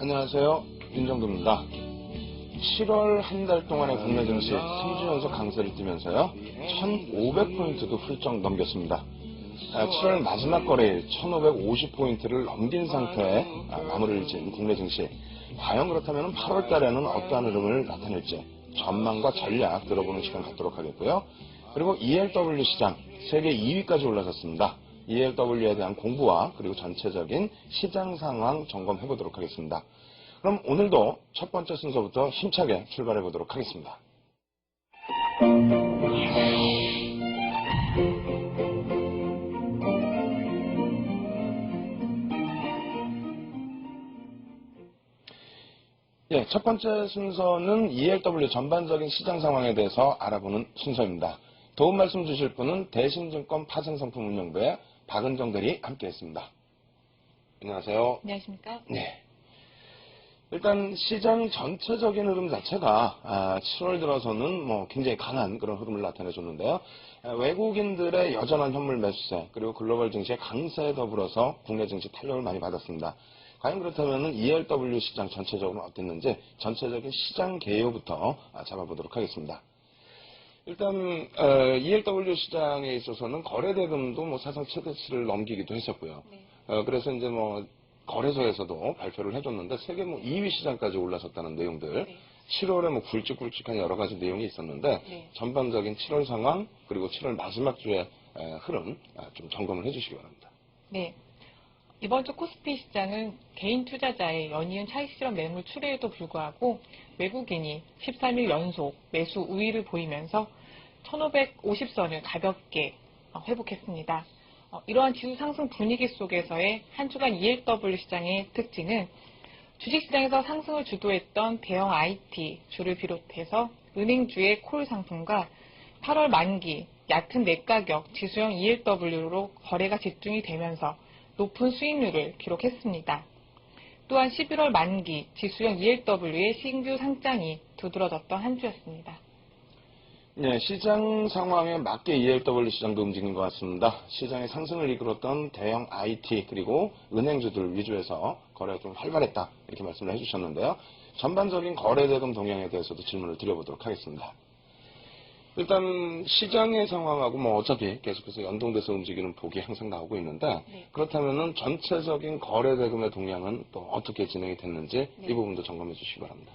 안녕하세요. 윤정도입니다. 7월 한 달 동안의 국내 증시 3주 연속 강세를 띠면서요. 1,500포인트도 훌쩍 넘겼습니다. 7월 마지막 거래일 1,550포인트를 넘긴 상태에 마무리를 지은 국내 증시. 과연 그렇다면 8월 달에는 어떠한 흐름을 나타낼지 전망과 전략 들어보는 시간 갖도록 하겠고요. 그리고 ELW 시장 세계 2위까지 올라섰습니다. ELW에 대한 공부와 그리고 전체적인 시장 상황 점검해 보도록 하겠습니다. 그럼 오늘도 첫 번째 순서부터 힘차게 출발해 보도록 하겠습니다. 첫 번째 순서는 ELW 전반적인 시장 상황에 대해서 알아보는 순서입니다. 도움 말씀 주실 분은 대신증권 파생상품운용부의 박은정 대리 함께했습니다. 안녕하세요. 안녕하십니까? 네. 일단 시장 전체적인 흐름 자체가 7월 들어서는 굉장히 강한 그런 흐름을 나타내줬는데요. 외국인들의 여전한 현물 매수세 그리고 글로벌 증시의 강세에 더불어서 국내 증시 탄력을 많이 받았습니다. 과연 그렇다면 ELW 시장 전체적으로 어땠는지 전체적인 시장 개요부터 잡아보도록 하겠습니다. 일단 ELW 시장에 있어서는 거래 대금도 사상 최대치를 넘기기도 했었고요. 네. 그래서 이제 거래소에서도 발표를 해줬는데 세계 2위 시장까지 올라섰다는 내용들. 네. 7월에 굵직굵직한 여러 가지 내용이 있었는데 네. 전반적인 7월 상황 그리고 7월 마지막 주의 흐름 좀 점검을 해주시기 바랍니다. 네. 이번 주 코스피 시장은 개인 투자자의 연이은 차익 실현 매물 출회에도 불구하고 외국인이 13일 연속 매수 우위를 보이면서 1550선을 가볍게 회복했습니다. 이러한 지수 상승 분위기 속에서의 한 주간 ELW 시장의 특징은 주식시장에서 상승을 주도했던 대형 IT 주를 비롯해서 은행주의 콜 상품과 8월 만기 얕은 내가격 지수형 ELW로 거래가 집중이 되면서 높은 수익률을 기록했습니다. 또한 11월 만기 지수형 ELW의 신규 상장이 두드러졌던 한 주였습니다. 네, 시장 상황에 맞게 ELW 시장도 움직인 것 같습니다. 시장의 상승을 이끌었던 대형 IT 그리고 은행주들 위주에서 거래가 좀 활발했다 이렇게 말씀을 해주셨는데요. 전반적인 거래 대금 동향에 대해서도 질문을 드려보도록 하겠습니다. 일단 시장의 상황하고 어차피 계속해서 연동돼서 움직이는 폭이 항상 나오고 있는데 네. 그렇다면은 전체적인 거래 대금의 동향은 또 어떻게 진행이 됐는지 네. 이 부분도 점검해 주시기 바랍니다.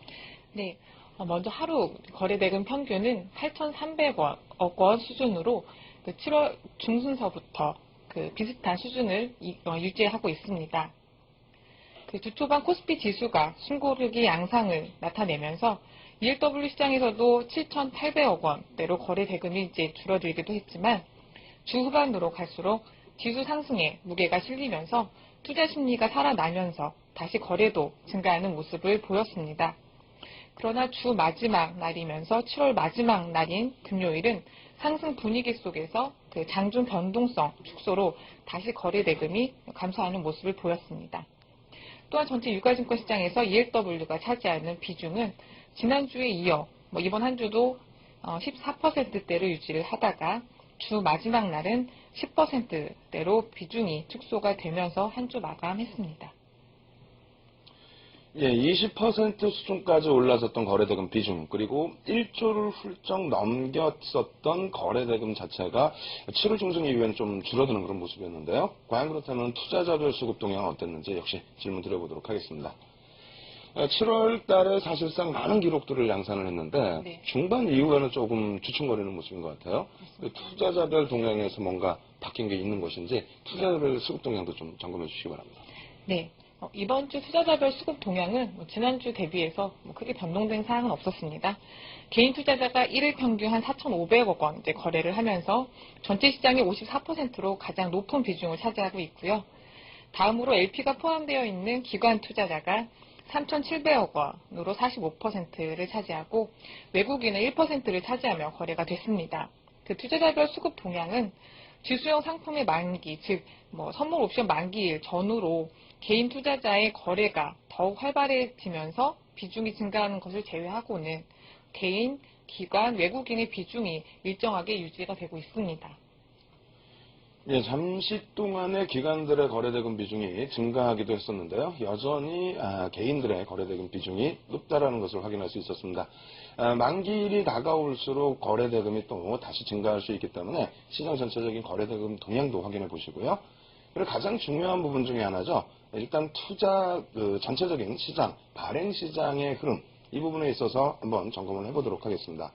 네. 먼저 하루 거래 대금 평균은 8,300억 원 수준으로 7월 중순서부터 비슷한 수준을 유지하고 있습니다. 주 초반 코스피 지수가 숨고르기 양상을 나타내면서 ELW 시장에서도 7,800억 원대로 거래 대금이 이제 줄어들기도 했지만 주 후반으로 갈수록 지수 상승에 무게가 실리면서 투자 심리가 살아나면서 다시 거래도 증가하는 모습을 보였습니다. 그러나 주 마지막 날이면서 7월 마지막 날인 금요일은 상승 분위기 속에서 장중 변동성 축소로 다시 거래 대금이 감소하는 모습을 보였습니다. 또한 전체 유가증권 시장에서 ELW가 차지하는 비중은 지난주에 이어 이번 한 주도 14%대로 유지를 하다가 주 마지막 날은 10%대로 비중이 축소가 되면서 한 주 마감했습니다. 20% 수준까지 올라섰던 거래대금 비중 그리고 1조를 훌쩍 넘겼었던 거래대금 자체가 7월 중순 이후에는 좀 줄어드는 그런 모습이었는데요. 과연 그렇다면 투자자별 수급 동향은 어땠는지 역시 질문 드려보도록 하겠습니다. 7월 달에 사실상 많은 기록들을 양산을 했는데 네. 중반 이후에는 조금 주춤거리는 모습인 것 같아요. 투자자별 동향에서 뭔가 바뀐 게 있는 것인지 투자자별 수급 동향도 좀 점검해 주시기 바랍니다. 네. 이번 주 투자자별 수급 동향은 지난주 대비해서 크게 변동된 사항은 없었습니다. 개인 투자자가 1일 평균 한 4,500억 원 이제 거래를 하면서 전체 시장의 54%로 가장 높은 비중을 차지하고 있고요. 다음으로 LP가 포함되어 있는 기관 투자자가 3,700억 원으로 45%를 차지하고 외국인은 1%를 차지하며 거래가 됐습니다. 투자자별 수급 동향은 지수형 상품의 만기, 즉 선물 옵션 만기일 전후로 개인 투자자의 거래가 더욱 활발해지면서 비중이 증가하는 것을 제외하고는 개인, 기관, 외국인의 비중이 일정하게 유지가 되고 있습니다. 예, 잠시 동안에 기관들의 거래대금 비중이 증가하기도 했었는데요. 여전히 개인들의 거래대금 비중이 높다라는 것을 확인할 수 있었습니다. 만기일이 다가올수록 거래대금이 또 다시 증가할 수 있기 때문에 시장 전체적인 거래대금 동향도 확인해 보시고요. 그리고 가장 중요한 부분 중에 하나죠. 일단 투자 전체적인 시장, 발행 시장의 흐름, 이 부분에 있어서 한번 점검을 해보도록 하겠습니다.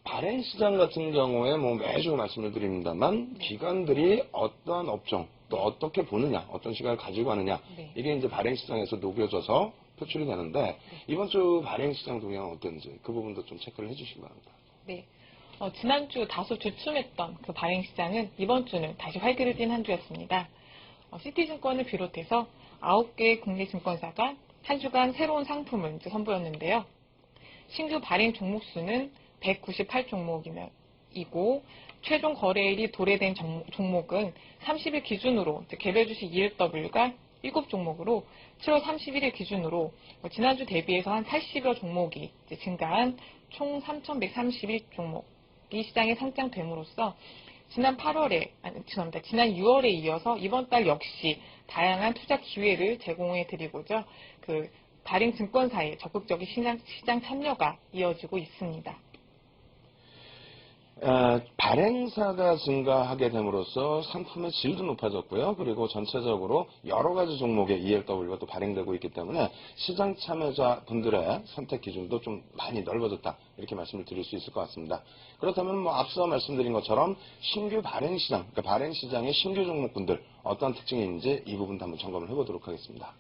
발행 시장 같은 경우에 뭐 매주 말씀을 드립니다만 기관들이 어떠한 업종 또 어떻게 보느냐, 어떤 시각을 가지고 가느냐, 네. 이게 이제 발행 시장에서 녹여져서 표출이 되는데 이번 주 발행 시장 동향은 어떤지 그 부분도 좀 체크를 해주시기 바랍니다. 네. 지난주 다소 주춤했던 그 발행 시장은 이번 주는 다시 활기를 띈 한 주였습니다. 시티증권을 비롯해서 9개의 국내 증권사가 한 주간 새로운 상품을 이제 선보였는데요. 신규 발행 종목 수는 198종목이고 최종 거래일이 도래된 종목은 30일 기준으로 개별 주식 ELW가 7종목으로 7월 31일 기준으로 지난주 대비해서 한 80여 종목이 증가한 총 3,131종목이 시장에 상장됨으로써 지난 6월에 이어서 이번 달 역시 다양한 투자 기회를 제공해 드리고자 그 발행 증권사의 적극적인 시장 참여가 이어지고 있습니다. 발행사가 증가하게 됨으로써 상품의 질도 높아졌고요. 그리고 전체적으로 여러 가지 종목의 ELW가 또 발행되고 있기 때문에 시장 참여자 분들의 선택 기준도 좀 많이 넓어졌다, 이렇게 말씀을 드릴 수 있을 것 같습니다. 그렇다면 뭐 앞서 말씀드린 것처럼 신규 발행 시장, 그러니까 발행 시장의 신규 종목군들 어떤 특징이 있는지 이 부분도 한번 점검을 해보도록 하겠습니다.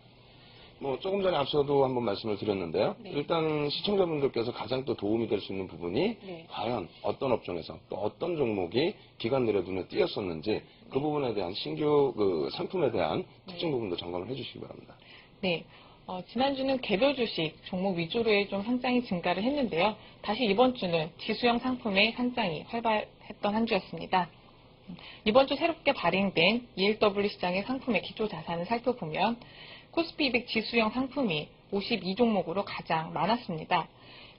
뭐 조금 전에 앞서도 한번 말씀을 드렸는데요. 네. 일단 시청자분들께서 가장 또 도움이 될 수 있는 부분이 네. 과연 어떤 업종에서 또 어떤 종목이 기관들의 눈에 띄었었는지 그 부분에 대한 신규 상품에 대한 특징 부분도 점검을 해주시기 바랍니다. 네. 지난주는 개별 주식 종목 위주로의 좀 상장이 증가를 했는데요. 다시 이번 주는 지수형 상품의 상장이 활발했던 한 주였습니다. 이번 주 새롭게 발행된 ELW 시장의 상품의 기초 자산을 살펴보면 코스피 200 지수형 상품이 52종목으로 가장 많았습니다.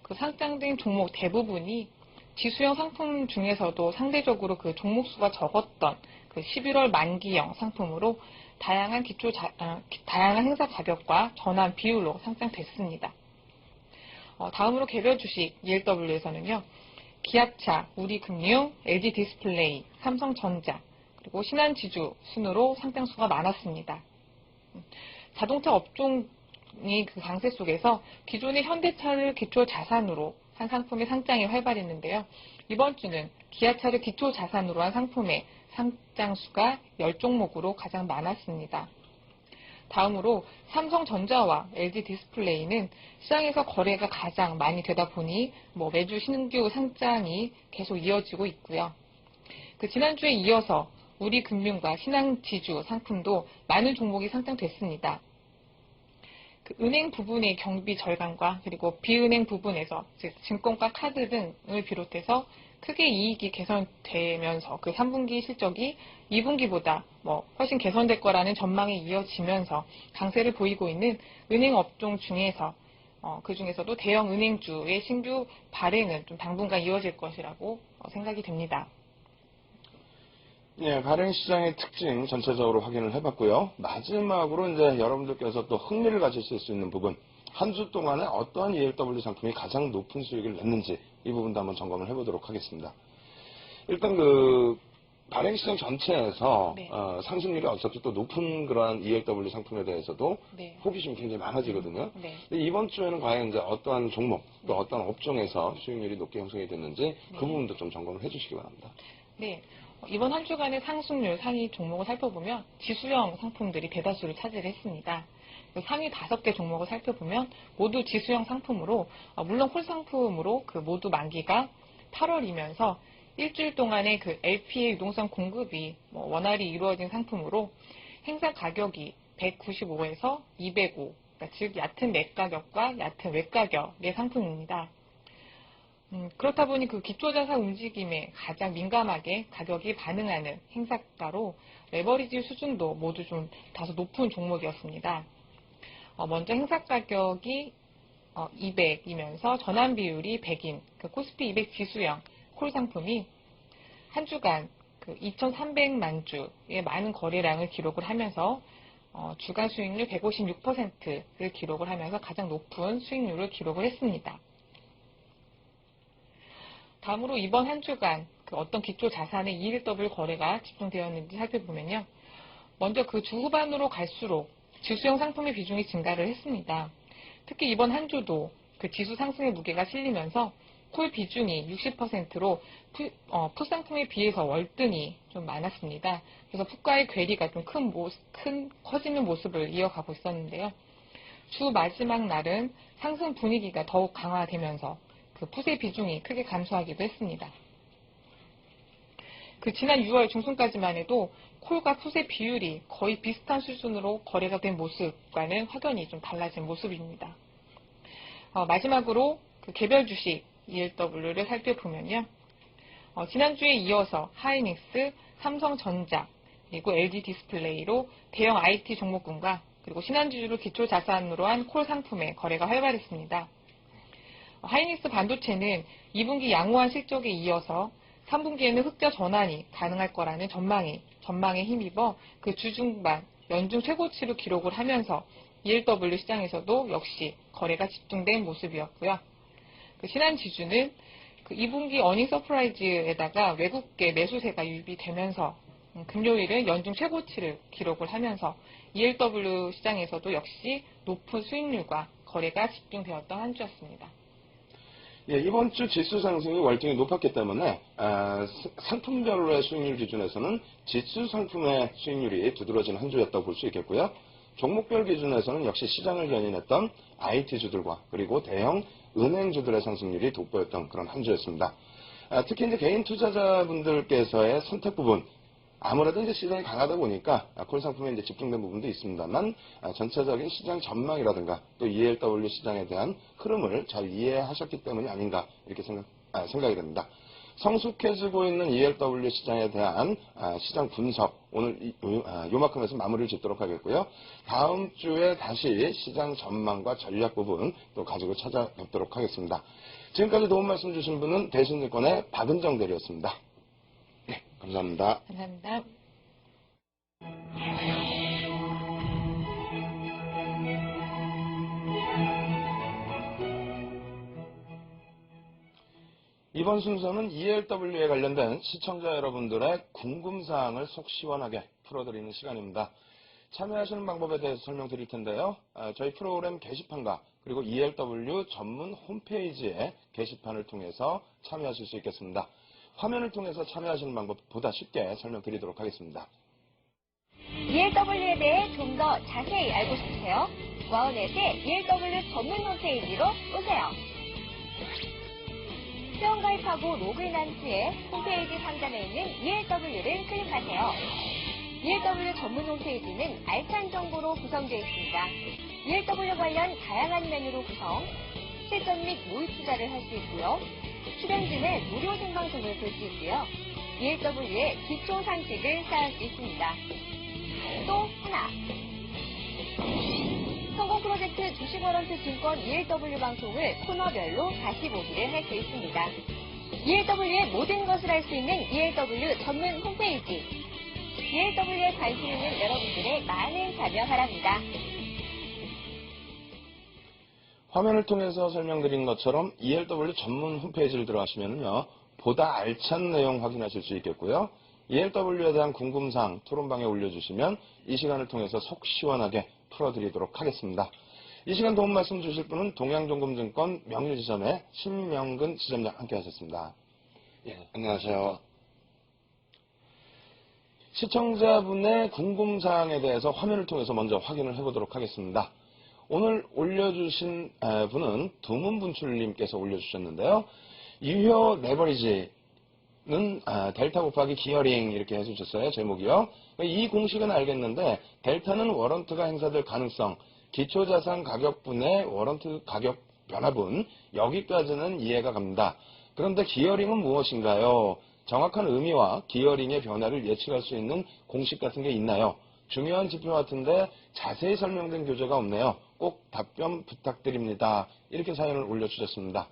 그 상장된 종목 대부분이 지수형 상품 중에서도 상대적으로 그 종목 수가 적었던 그 11월 만기형 상품으로 다양한 행사 가격과 전환 비율로 상장됐습니다. 다음으로 개별 주식 ELW에서는요. 기아차, 우리금융, LG디스플레이, 삼성전자, 그리고 신한지주 순으로 상장수가 많았습니다. 자동차 업종이 그 강세 속에서 기존의 현대차를 기초 자산으로 한 상품의 상장이 활발했는데요. 이번 주는 기아차를 기초 자산으로 한 상품의 상장수가 10종목으로 가장 많았습니다. 다음으로 삼성전자와 LG디스플레이는 시장에서 거래가 가장 많이 되다 보니 매주 신규 상장이 계속 이어지고 있고요. 지난주에 이어서 우리금융과 신한지주 상품도 많은 종목이 상장됐습니다. 은행 부분의 경비 절감과 그리고 비은행 부분에서 즉 증권과 카드 등을 비롯해서 크게 이익이 개선되면서 그 3분기 실적이 2분기보다 훨씬 개선될 거라는 전망이 이어지면서 강세를 보이고 있는 은행 업종 중에서 그 중에서도 대형 은행주의 신규 발행은 좀 당분간 이어질 것이라고 생각이 됩니다. 예, 발행 시장의 특징 전체적으로 확인을 해봤고요. 마지막으로 이제 여러분들께서 또 흥미를 가지실 수 있는 부분, 한 주 동안에 어떠한 ELW 상품이 가장 높은 수익을 냈는지 이 부분도 한번 점검을 해보도록 하겠습니다. 일단 발행 시장 전체에서 네. 상승률이 어차피 또 높은 그러한 ELW 상품에 대해서도 네. 호기심이 굉장히 많아지거든요. 네. 근데 이번 주에는 과연 이제 어떠한 종목 또 어떠한 업종에서 수익률이 높게 형성이 됐는지 그 부분도 좀 점검을 해주시기 바랍니다. 네. 이번 한 주간의 상승률 상위 종목을 살펴보면 지수형 상품들이 대다수를 차지했습니다. 상위 5개 종목을 살펴보면 모두 지수형 상품으로 물론 콜 상품으로 모두 만기가 8월이면서 일주일 동안의 LP의 유동성 공급이 원활히 이루어진 상품으로 행사 가격이 195에서 205, 그러니까 즉 얕은 매가격과 얕은 외가격의 상품입니다. 그렇다 보니 기초자산 움직임에 가장 민감하게 가격이 반응하는 행사가로 레버리지 수준도 모두 좀 다소 높은 종목이었습니다. 먼저 행사 가격이 200이면서 전환 비율이 100인 코스피 200 지수형 콜 상품이 한 주간 2,300만 주의 많은 거래량을 기록을 하면서 주간 수익률 156%를 기록을 하면서 가장 높은 수익률을 기록을 했습니다. 다음으로 이번 한 주간 어떤 기초 자산의 ELW 거래가 집중되었는지 살펴보면요. 먼저 그 주 후반으로 갈수록 지수형 상품의 비중이 증가를 했습니다. 특히 이번 한 주도 그 지수 상승의 무게가 실리면서 콜 비중이 60%로 풋 상품에 비해서 월등히 좀 많았습니다. 그래서 풋과의 괴리가 좀 커지는 모습을 이어가고 있었는데요. 주 마지막 날은 상승 분위기가 더욱 강화되면서 그 풋의 비중이 크게 감소하기도 했습니다. 지난 6월 중순까지만 해도 콜과 풋의 비율이 거의 비슷한 수준으로 거래가 된 모습과는 확연히 좀 달라진 모습입니다. 마지막으로 개별 주식 ELW를 살펴보면요. 지난주에 이어서 하이닉스, 삼성전자, 그리고 LG 디스플레이로 대형 IT 종목군과 그리고 신한주주를 기초 자산으로 한 콜 상품의 거래가 활발했습니다. 하이닉스 반도체는 2분기 양호한 실적에 이어서 3분기에는 흑자 전환이 가능할 거라는 전망에 힘입어 주중반 연중 최고치로 기록을 하면서 ELW 시장에서도 역시 거래가 집중된 모습이었고요. 신한지주는 2분기 어닝 서프라이즈에다가 외국계 매수세가 유입되면서 금요일은 연중 최고치를 기록을 하면서 ELW 시장에서도 역시 높은 수익률과 거래가 집중되었던 한 주였습니다. 예, 이번 주 지수 상승이 월등히 높았기 때문에 상품별로의 수익률 기준에서는 지수 상품의 수익률이 두드러진 한 주였다고 볼 수 있겠고요. 종목별 기준에서는 역시 시장을 견인했던 IT주들과 그리고 대형 은행주들의 상승률이 돋보였던 그런 한 주였습니다. 특히 이제 개인 투자자분들께서의 선택 부분, 아무래도 이제 시장이 강하다 보니까 콜 상품에 이제 집중된 부분도 있습니다만 전체적인 시장 전망이라든가 또 ELW 시장에 대한 흐름을 잘 이해하셨기 때문이 아닌가 이렇게 생각이 됩니다. 성숙해지고 있는 ELW 시장에 대한 시장 분석 오늘 요만큼에서 마무리를 짓도록 하겠고요. 다음 주에 다시 시장 전망과 전략 부분 또 가지고 찾아뵙도록 하겠습니다. 지금까지 도움 말씀 주신 분은 대신증권의 박은정 대리였습니다. 네, 감사합니다. 감사합니다. 이번 순서는 ELW에 관련된 시청자 여러분들의 궁금사항을 속 시원하게 풀어드리는 시간입니다. 참여하시는 방법에 대해서 설명드릴 텐데요. 저희 프로그램 게시판과 그리고 ELW 전문 홈페이지의 게시판을 통해서 참여하실 수 있겠습니다. 화면을 통해서 참여하시는 방법 보다 쉽게 설명드리도록 하겠습니다. ELW에 대해 좀 더 자세히 알고 싶으세요? 와우넷의 ELW 전문 홈페이지로 오세요. 회원가입하고 로그인한 후에 홈페이지 상단에 있는 ELW를 클릭하세요. ELW 전문 홈페이지는 알찬 정보로 구성되어 있습니다. ELW 관련 다양한 메뉴로 구성, 실전 및 모의 투자를 할 수 있고요. 출연진의 무료 생방송을 볼 수 있고요. ELW의 기초 상식을 쌓을 수 있습니다. 또 하나, 성공 프로젝트 주식워런트 증권 ELW 방송을 코너별로 다시 보기를 할 수 있습니다. ELW의 모든 것을 알 수 있는 ELW 전문 홈페이지. ELW에 관심 있는 여러분들의 많은 참여 바랍니다. 화면을 통해서 설명드린 것처럼 ELW 전문 홈페이지를 들어가시면요. 보다 알찬 내용 확인하실 수 있겠고요. ELW에 대한 궁금사항 토론방에 올려주시면 이 시간을 통해서 속 시원하게 풀어드리도록 하겠습니다. 이 시간 도움 말씀 주실 분은 동양종금증권 명유지점의 신명근 지점장 함께 하셨습니다. 예, 안녕하세요. 시청자분의 궁금사항에 대해서 화면을 통해서 먼저 확인을 해보도록 하겠습니다. 오늘 올려주신 분은 두문분출님께서 올려주셨는데요. 유효 레버리지는 델타 곱하기 기어링 이렇게 해주셨어요. 제목이요. 이 공식은 알겠는데 델타는 워런트가 행사될 가능성, 기초자산 가격분의 워런트 가격 변화분 여기까지는 이해가 갑니다. 그런데 기어링은 무엇인가요? 정확한 의미와 기어링의 변화를 예측할 수 있는 공식 같은 게 있나요? 중요한 지표 같은데 자세히 설명된 교재가 없네요. 꼭 답변 부탁드립니다. 이렇게 사연을 올려주셨습니다.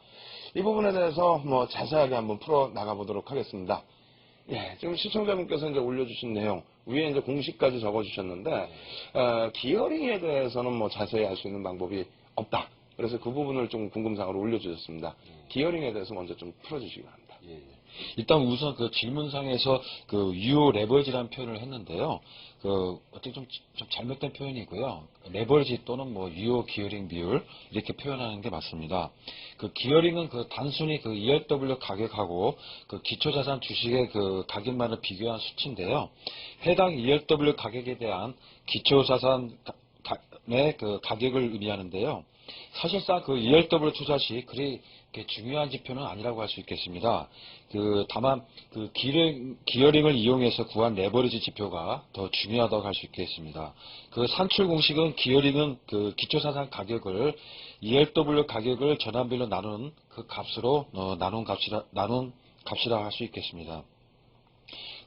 이 부분에 대해서 자세하게 한번 풀어 나가보도록 하겠습니다. 예, 지금 시청자분께서 이제 올려주신 내용 위에 이제 공식까지 적어주셨는데 기어링에 대해서는 뭐 자세히 알 수 있는 방법이 없다. 그래서 그 부분을 좀 궁금사항으로 올려주셨습니다. 기어링에 대해서 먼저 좀 풀어주시기 바랍니다. 예, 예. 일단 우선 그 질문상에서 그 유효 레버리지라는 표현을 했는데요. 그 어떻게 좀 잘못된 표현이고요. 레버리지 또는 뭐 유효 기어링 비율 이렇게 표현하는 게 맞습니다. 그 기어링은 그 단순히 그 ERW 가격하고 그 기초자산 주식의 그 가격만을 비교한 수치인데요. 해당 ERW 가격에 대한 기초자산의 그 가격을 의미하는데요. 사실상 그 ERW 투자 시 그리 중요한 지표는 아니라고 할 수 있겠습니다. 다만 그 기어링을 이용해서 구한 레버리지 지표가 더 중요하다고 할 수 있겠습니다. 그 산출 공식은 기어링은 그 기초자산 가격을 ERW 가격을 전환비로 나눈 그 값으로 나눈 값이라 할 수 있겠습니다.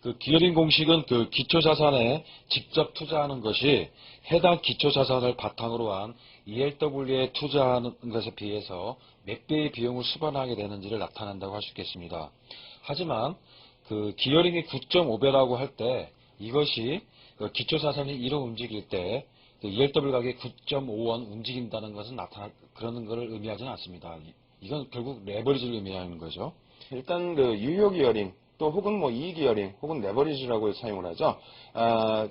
그 기어링 공식은 그 기초자산에 직접 투자하는 것이 해당 기초자산을 바탕으로 한 ERW에 투자하는 것에 비해서 몇 배의 비용을 수반하게 되는지를 나타낸다고 할 수 있겠습니다. 하지만 그 기어링이 9.5배라고 할 때 이것이 그 기초자산이 1호 움직일 때 그 ERW 가격이 9.5원 움직인다는 것은 그런 것을 의미하지는 않습니다. 이건 결국 레버리지를 의미하는 거죠. 일단 그 유효 기어링 또 혹은 뭐 이기어링 혹은 레버리지라고 사용을 하죠.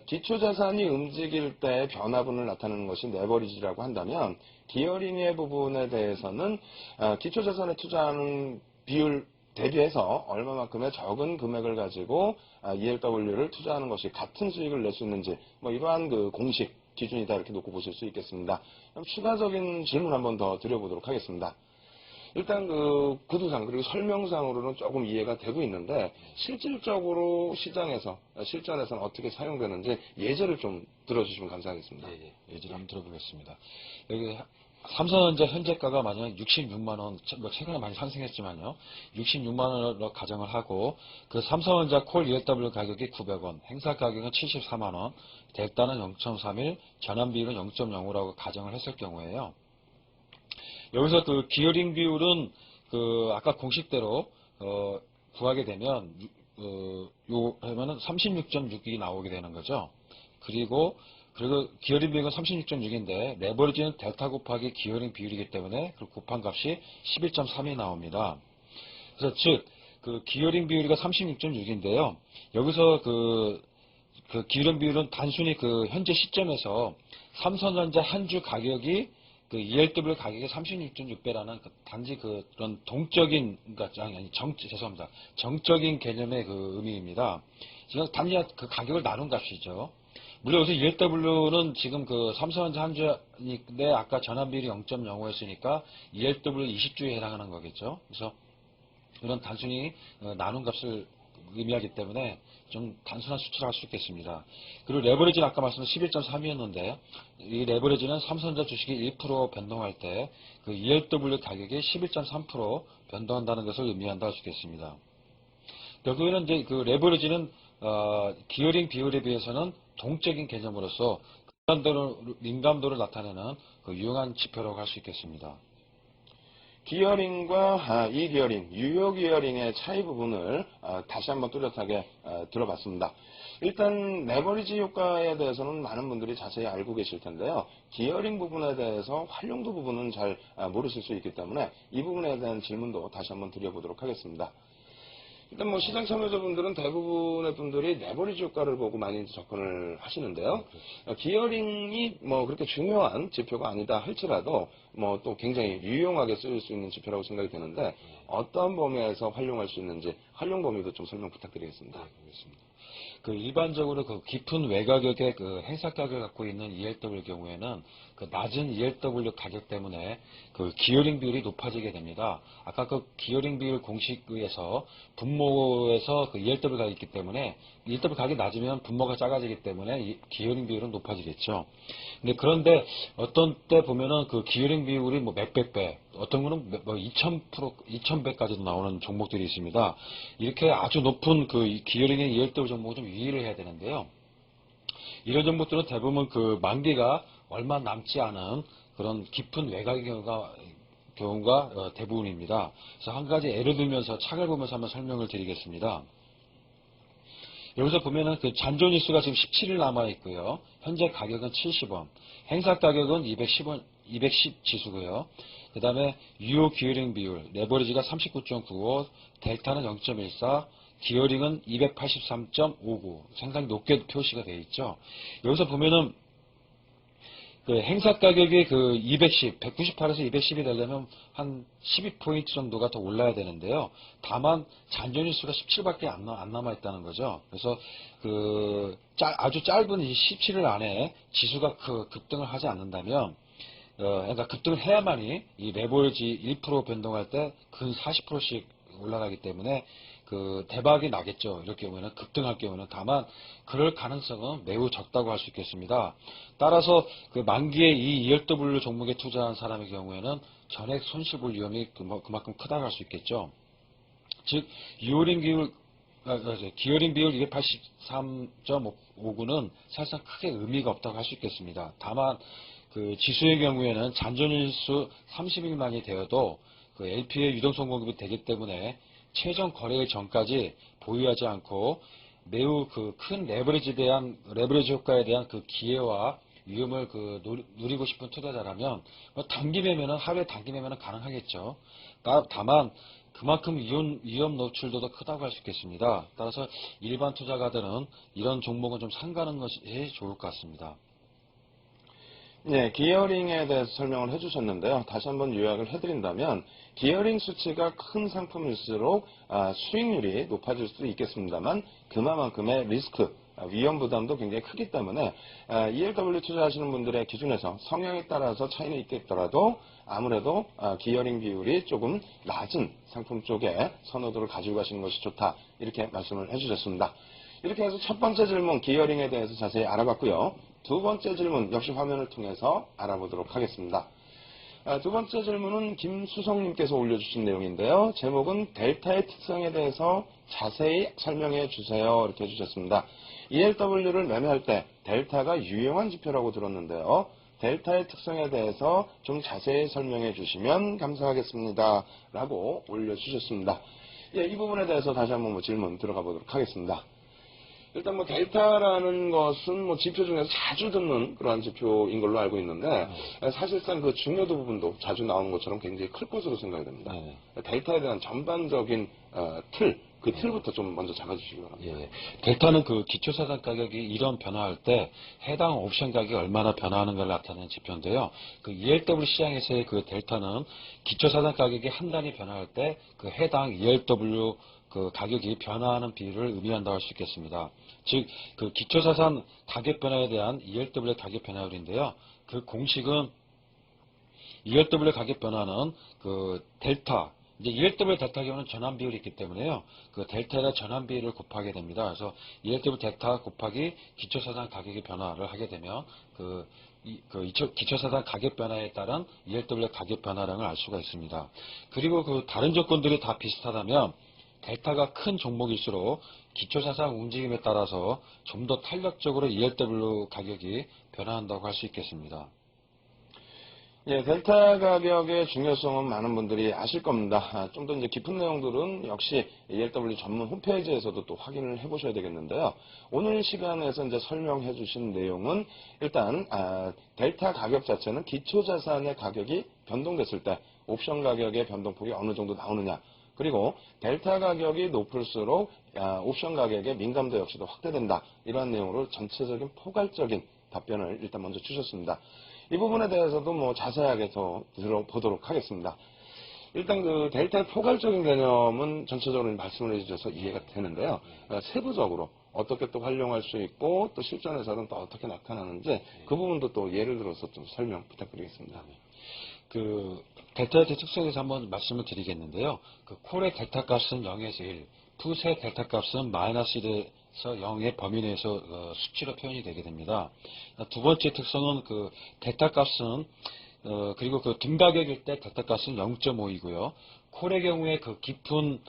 기초자산이 움직일 때 변화분을 나타내는 것이 레버리지라고 한다면 기어링의 부분에 대해서는 기초자산에 투자하는 비율 대비해서 얼마만큼의 적은 금액을 가지고 ERW를 투자하는 것이 같은 수익을 낼 수 있는지 뭐 이러한 그 공식 기준이다 이렇게 놓고 보실 수 있겠습니다. 그럼 추가적인 질문 한번 더 드려보도록 하겠습니다. 일단 그 구두상 그리고 설명상으로는 조금 이해가 되고 있는데 실질적으로 시장에서 실전에서는 어떻게 사용되는지 예제를 좀 들어주시면 감사하겠습니다. 예제를 한번 들어보겠습니다. 여기 삼성전자 현재가가 만약 66만 원, 뭐 최근에 많이 상승했지만요, 66만 원으로 가정을 하고 그 삼성전자 콜 ERW 가격이 900원, 행사 가격은 74만 원, 델타는 0.31, 전환비율은 0.05라고 가정을 했을 경우에요. 여기서 그 기어링 비율은 그 아까 공식대로 구하게 되면 하면은 36.6이 나오게 되는 거죠. 그리고 기어링 비율은 36.6인데 레버리지는 델타 곱하기 기어링 비율이기 때문에 그 곱한 값이 11.3이 나옵니다. 그래서 즉 그 기어링 비율이 36.6인데요. 여기서 그 기어링 비율은 단순히 그 현재 시점에서 삼성전자 한 주 가격이 그 ERW 가격이 36.6배라는 단지 그런 동적인, 죄송합니다. 정적인 개념의 그 의미입니다. 지금 단지 그 가격을 나눈 값이죠. 물론 여기서 ERW는 지금 그 삼성전자 한 주인데 아까 전환비율이 0.05였으니까 ERW 20주에 해당하는 거겠죠. 그래서 이런 단순히 나눈 값을 의미하기 때문에 좀 단순한 수치를 할 수 있겠습니다. 그리고 레버리지는 아까 말씀드린 11.3이었는데 이 레버리지는 삼성전자 주식이 1% 변동할 때 그 ERW 가격이 11.3% 변동한다는 것을 의미한다고 할 수 있겠습니다. 결국에는 이제 그 레버리지는 기어링 비율에 비해서는 동적인 개념으로서 민감도를 나타내는 그 유용한 지표라고 할 수 있겠습니다. 기어링과 이기어링, 유효 기어링의 차이 부분을 다시 한번 뚜렷하게 들어봤습니다. 일단 레버리지 효과에 대해서는 많은 분들이 자세히 알고 계실 텐데요. 기어링 부분에 대해서 활용도 부분은 잘 모르실 수 있기 때문에 이 부분에 대한 질문도 다시 한번 드려보도록 하겠습니다. 일단 뭐 시장 참여자분들은 대부분의 분들이 레버리지 효과를 보고 많이 접근을 하시는데요. 기어링이 뭐 그렇게 중요한 지표가 아니다 할지라도 뭐 또 굉장히 유용하게 쓰일 수 있는 지표라고 생각이 되는데 어떤 범위에서 활용할 수 있는지 활용 범위도 좀 설명 부탁드리겠습니다. 알겠습니다. 그 일반적으로 그 깊은 외가격의 그 행사 가격을 갖고 있는 ERW 경우에는 그 낮은 ERW 가격 때문에 그 기어링 비율이 높아지게 됩니다. 아까 그 기어링 비율 공식에서 분모에서 그 ERW 가격이 있기 때문에 ERW 가격이 낮으면 분모가 작아지기 때문에 이 기어링 비율은 높아지겠죠. 그런데 어떤 때 보면은 그 기어링 비율이 뭐 몇백 배, 어떤 거는 뭐 2000배까지도 나오는 종목들이 있습니다. 이렇게 아주 높은 그 기어링의 ERW 종목을 좀 유의를 해야 되는데요. 이런 종목들은 대부분 그 만기가 얼마 남지 않은 그런 깊은 외곽의 경우가 대부분입니다. 그래서 한 가지 예를 들면서 차를 보면서 한번 설명을 드리겠습니다. 여기서 보면은 그 잔존일수가 지금 17일 남아 있고요. 현재 가격은 70원. 행사 가격은 210 지수고요. 그 다음에 유효 기어링 비율, 레버리지가 39.95, 델타는 0.14, 기어링은 283.59. 상당히 높게 표시가 되어 있죠. 여기서 보면은 그 행사 가격이 그 210, 198에서 210이 되려면 한 12포인트 정도가 더 올라야 되는데요. 다만 잔존일수가 17밖에 안 남아 있다는 거죠. 그래서 그 아주 짧은 이 17일 안에 지수가 급등을 하지 않는다면 그러니까 급등을 해야만이 이 레버리지 1% 변동할 때 근 40%씩 올라가기 때문에 그 대박이 나겠죠. 이럴 경우에는 급등할 경우는. 다만 그럴 가능성은 매우 적다고 할 수 있겠습니다. 따라서 그 만기에 이 ELW 종목에 투자한 사람의 경우에는 전액 손실 볼 위험이 그만큼 크다고 할 수 있겠죠. 즉 기어링 비율 283.59는 사실상 크게 의미가 없다고 할 수 있겠습니다. 다만 그 지수의 경우에는 잔존일수 30일만이 되어도 그 LP의 유동성 공급이 되기 때문에 최종 거래일 전까지 보유하지 않고 매우 그 큰 레버리지 효과에 대한 그 기회와 위험을 그 누리고 싶은 투자자라면 뭐 단기 매매는 하루에 단기 매매는 가능하겠죠. 다만 그만큼 위험 노출도도 크다고 할 수 있겠습니다. 따라서 일반 투자가들은 이런 종목은 좀 삼가는 것이 좋을 것 같습니다. 네, 기어링에 대해서 설명을 해주셨는데요. 다시 한번 요약을 해드린다면 기어링 수치가 큰 상품일수록 수익률이 높아질 수도 있겠습니다만 그만큼의 리스크, 위험 부담도 굉장히 크기 때문에 ELW 투자하시는 분들의 기준에서 성향에 따라서 차이는 있겠더라도 아무래도 기어링 비율이 조금 낮은 상품 쪽에 선호도를 가지고 가시는 것이 좋다. 이렇게 말씀을 해주셨습니다. 이렇게 해서 첫 번째 질문 기어링에 대해서 자세히 알아봤고요. 두 번째 질문 역시 화면을 통해서 알아보도록 하겠습니다. 두 번째 질문은 김수성님께서 올려주신 내용인데요. 제목은 델타의 특성에 대해서 자세히 설명해 주세요. 이렇게 해주셨습니다. ELW를 매매할 때 델타가 유용한 지표라고 들었는데요. 델타의 특성에 대해서 좀 자세히 설명해 주시면 감사하겠습니다. 라고 올려주셨습니다. 예, 이 부분에 대해서 다시 한번 질문 들어가 보도록 하겠습니다. 일단 델타라는 것은 지표 중에서 자주 듣는 그러한 지표인 걸로 알고 있는데 사실상 그 중요도 부분도 자주 나오는 것처럼 굉장히 클 것으로 생각이 됩니다. 델타에 대한 전반적인 그 틀부터 좀 먼저 잡아주시기 바랍니다. 예. 델타는 그 기초사상 가격이 이런 변화할 때 해당 옵션 가격이 얼마나 변화하는가를 나타내는 지표인데요. 그 ELW 시장에서의 그 델타는 기초사상 가격이 한 단위 변화할 때 그 해당 ELW 그 가격이 변화하는 비율을 의미한다고 할 수 있겠습니다. 즉, 그 기초자산 가격 변화에 대한 ELW의 가격 변화율인데요. 그 공식은 ELW의 가격 변화는 그 델타, 이제 ELW 델타 경우는 전환 비율이 있기 때문에요. 그 델타의 전환 비율을 곱하게 됩니다. 그래서 ELW 델타 곱하기 기초자산 가격의 변화를 하게 되면 기초자산 가격 변화에 따른 ELW의 가격 변화량을 알 수가 있습니다. 그리고 그 다른 조건들이 다 비슷하다면 델타가 큰 종목일수록 기초자산 움직임에 따라서 좀 더 탄력적으로 ELW 가격이 변화한다고 할 수 있겠습니다. 예, 델타 가격의 중요성은 많은 분들이 아실 겁니다. 좀 더 이제 깊은 내용들은 역시 ELW 전문 홈페이지에서도 또 확인을 해보셔야 되겠는데요. 오늘 시간에서 이제 설명해 주신 내용은 일단 델타 가격 자체는 기초자산의 가격이 변동됐을 때 옵션 가격의 변동폭이 어느 정도 나오느냐, 그리고 델타 가격이 높을수록 옵션 가격의 민감도 역시도 확대된다. 이러한 내용으로 전체적인 포괄적인 답변을 일단 먼저 주셨습니다. 이 부분에 대해서도 뭐 자세하게 더 들어보도록 하겠습니다. 일단 그 델타의 포괄적인 개념은 전체적으로 말씀을 해주셔서 이해가 되는데요. 세부적으로 어떻게 또 활용할 수 있고 또 실전에서는 또 어떻게 나타나는지 그 부분도 또 예를 들어서 좀 설명 부탁드리겠습니다. 그 델타의 특성에 대해서 한번 말씀을 드리겠는데요. 그 콜의 델타 값은 0에서 1, 풋의 델타 값은 마이너스 1에서 0의 범위 내에서 수치로 표현이 되게 됩니다. 두 번째 특성은 그 델타 값은 그리고 그 등가격일 때 델타 값은 0.5이고요. 콜의 경우에 그 깊은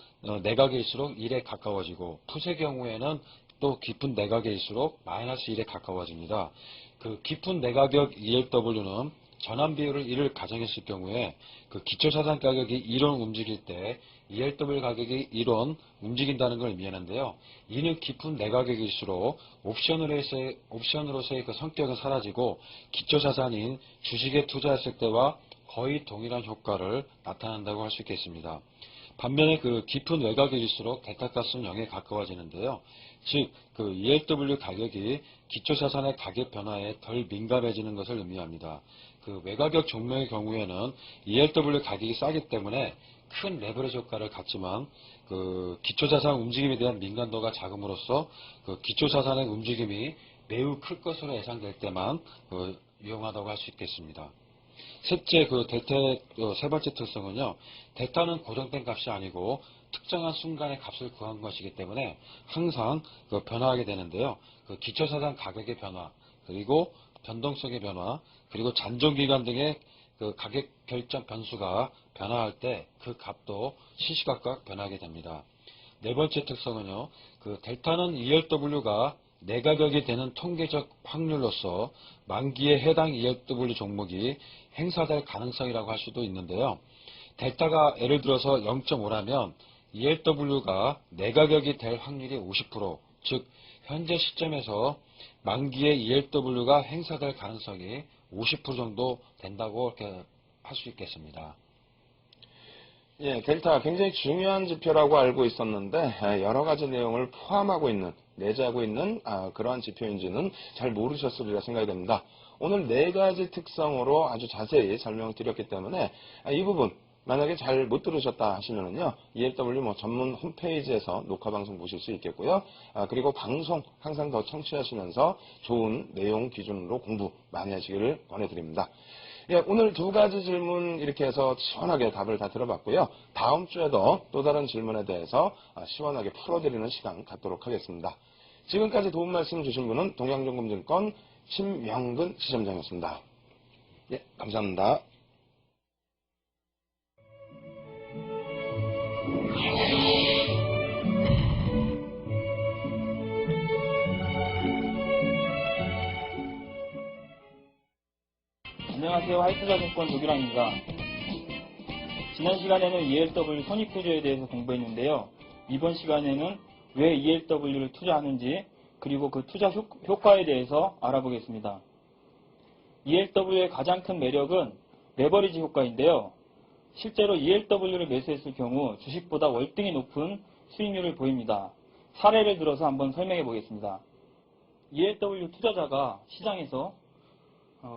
내각일수록 1에 가까워지고 풋의 경우에는 또 깊은 내각일수록 마이너스 1에 가까워집니다. 그 깊은 내가격 ELW는 전환 비율을 1을 가정했을 경우에 그 기초자산 가격이 1원 움직일 때 ELW 가격이 1원 움직인다는 걸 의미하는데요. 이는 깊은 내가격일수록 옵션으로서의 그 성격은 사라지고 기초자산인 주식에 투자했을 때와 거의 동일한 효과를 나타낸다고 할 수 있겠습니다. 반면에 그 깊은 외곽일수록 델타가스는 0에 가까워지는데요. 즉, 그 ELW 가격이 기초자산의 가격 변화에 덜 민감해지는 것을 의미합니다. 그 외가격 종목의 경우에는 ELW 가격이 싸기 때문에 큰 레버리지 효과를 갖지만 그 기초자산 움직임에 대한 민감도가 작음으로써 그 기초자산의 움직임이 매우 클 것으로 예상될 때만 유용하다고 할 수 있겠습니다. 셋째, 그 델타의 세 번째 특성은요, 델타는 고정된 값이 아니고 특정한 순간의 값을 구한 것이기 때문에 항상 변화하게 되는데요. 그 기초자산 가격의 변화, 그리고 변동성의 변화, 그리고 잔존기간 등의 그 가격 결정 변수가 변화할 때 그 값도 시시각각 변하게 됩니다. 네 번째 특성은요, 그 델타는 ELW가 내가격이 되는 통계적 확률로서 만기에 해당 ELW 종목이 행사될 가능성이라고 할 수도 있는데요. 델타가 예를 들어서 0.5라면 ELW가 내가격이 될 확률이 50%, 즉 현재 시점에서 만기에 ELW가 행사될 가능성이 50% 정도 된다고 이렇게 할 수 있겠습니다. 예, 델타 굉장히 중요한 지표라고 알고 있었는데 여러 가지 내용을 포함하고 있는, 내재하고 있는 그러한 지표인지는 잘 모르셨으리라 생각이 됩니다. 오늘 네 가지 특성으로 아주 자세히 설명드렸기 때문에 이 부분 만약에 잘 못 들으셨다 하시면은요, ELW 전문 홈페이지에서 녹화 방송 보실 수 있겠고요. 그리고 방송 항상 더 청취하시면서 좋은 내용 기준으로 공부 많이 하시기를 권해드립니다. 예, 오늘 두 가지 질문 이렇게 해서 시원하게 답을 다 들어봤고요. 다음 주에도 또 다른 질문에 대해서 시원하게 풀어드리는 시간 갖도록 하겠습니다. 지금까지 도움 말씀 주신 분은 동양증권증권 신명근 시점장이었습니다. 예, 감사합니다. 안녕하세요. 하이투자증권 조규랑입니다. 지난 시간에는 ELW 손익구조에 대해서 공부했는데요. 이번 시간에는 왜 ELW를 투자하는지 그리고 그 투자 효과에 대해서 알아보겠습니다. ELW의 가장 큰 매력은 레버리지 효과인데요. 실제로 ELW를 매수했을 경우 주식보다 월등히 높은 수익률을 보입니다. 사례를 들어서 한번 설명해 보겠습니다. ELW 투자자가 시장에서